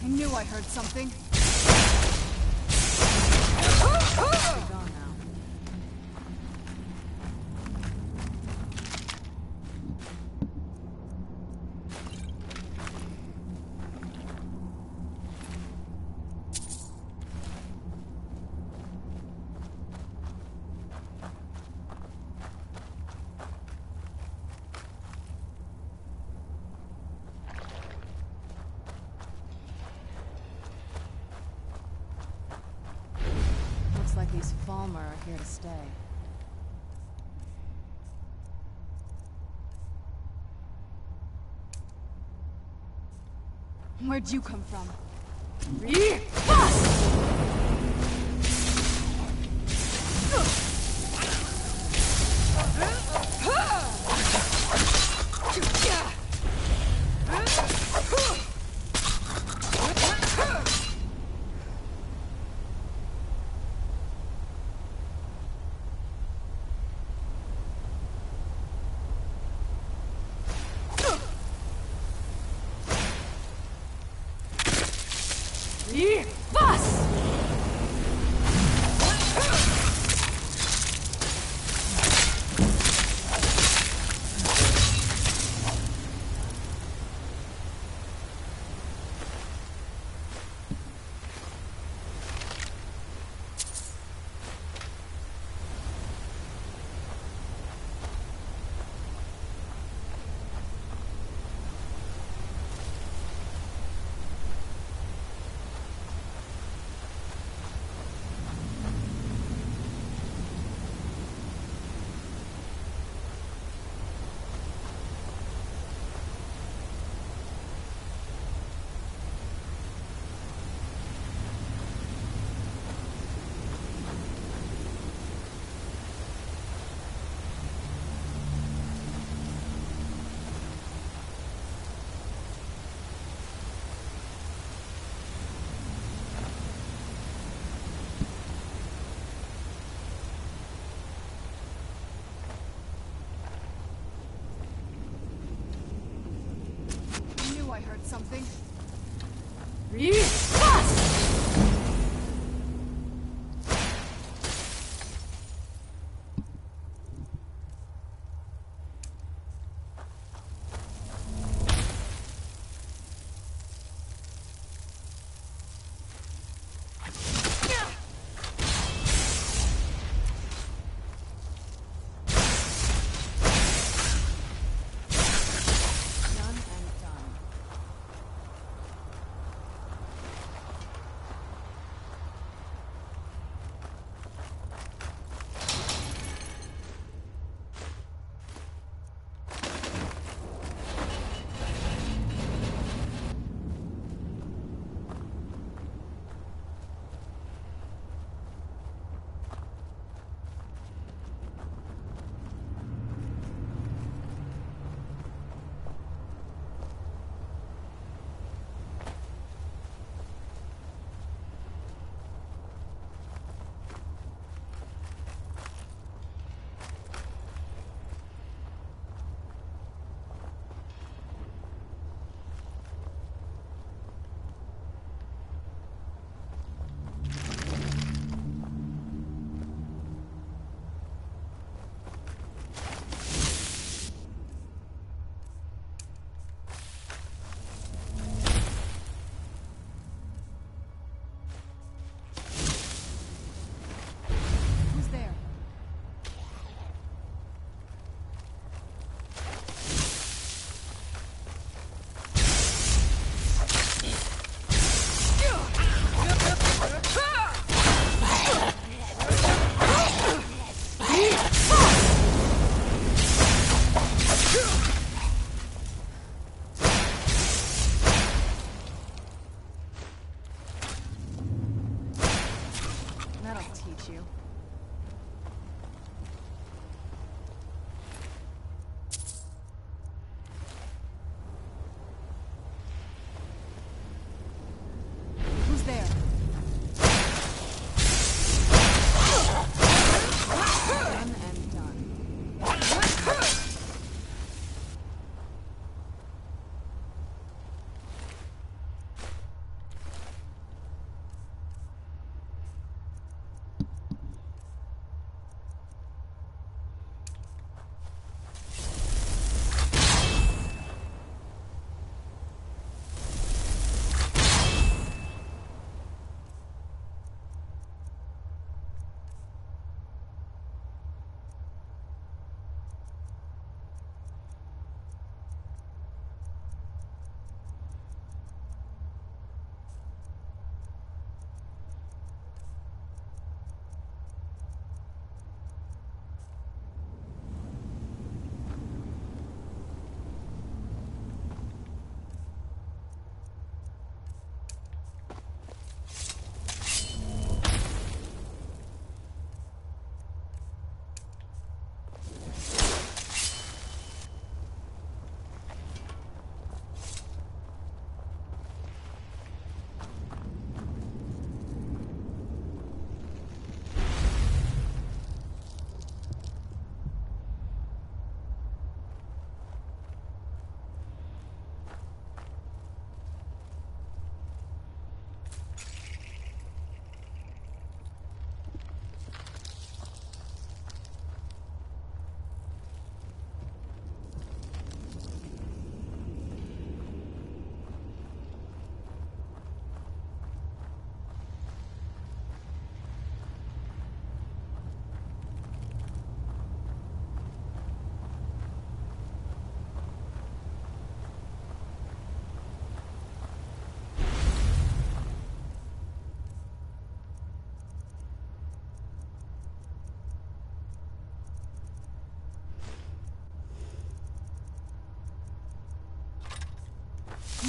I knew I heard something. They're gone now. Looks like these Falmer are here to stay. Where'd you come from? I heard something.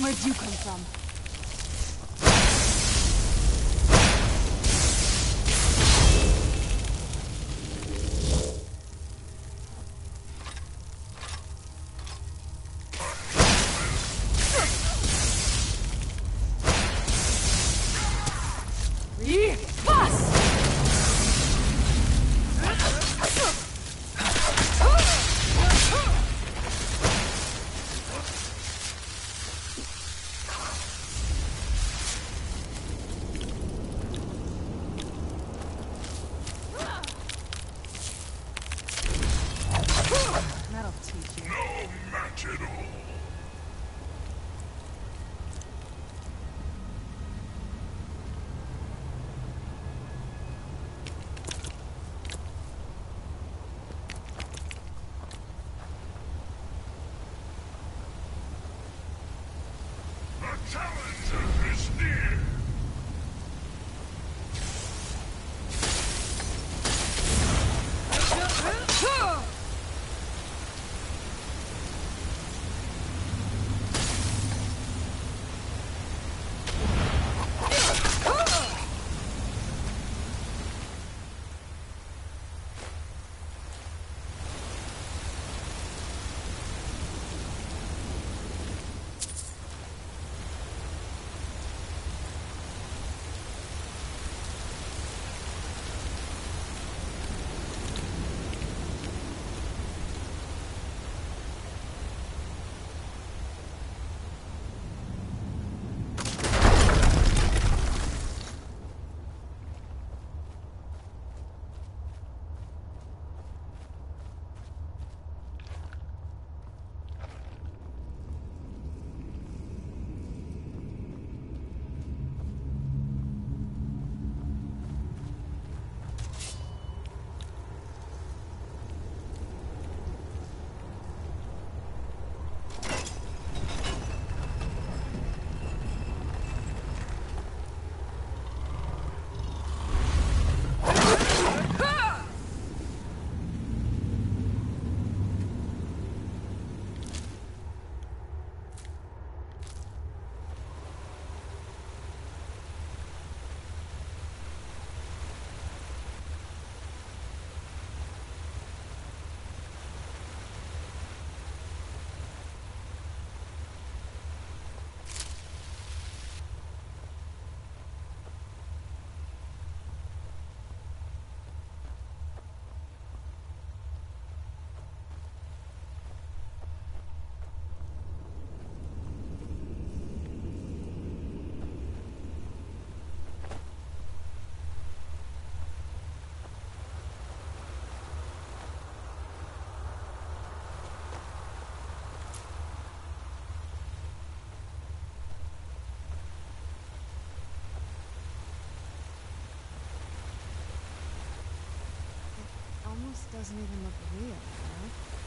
Where'd you come from? That'll teach you. No match at all. The challenger is near. Almost doesn't even look real, you know?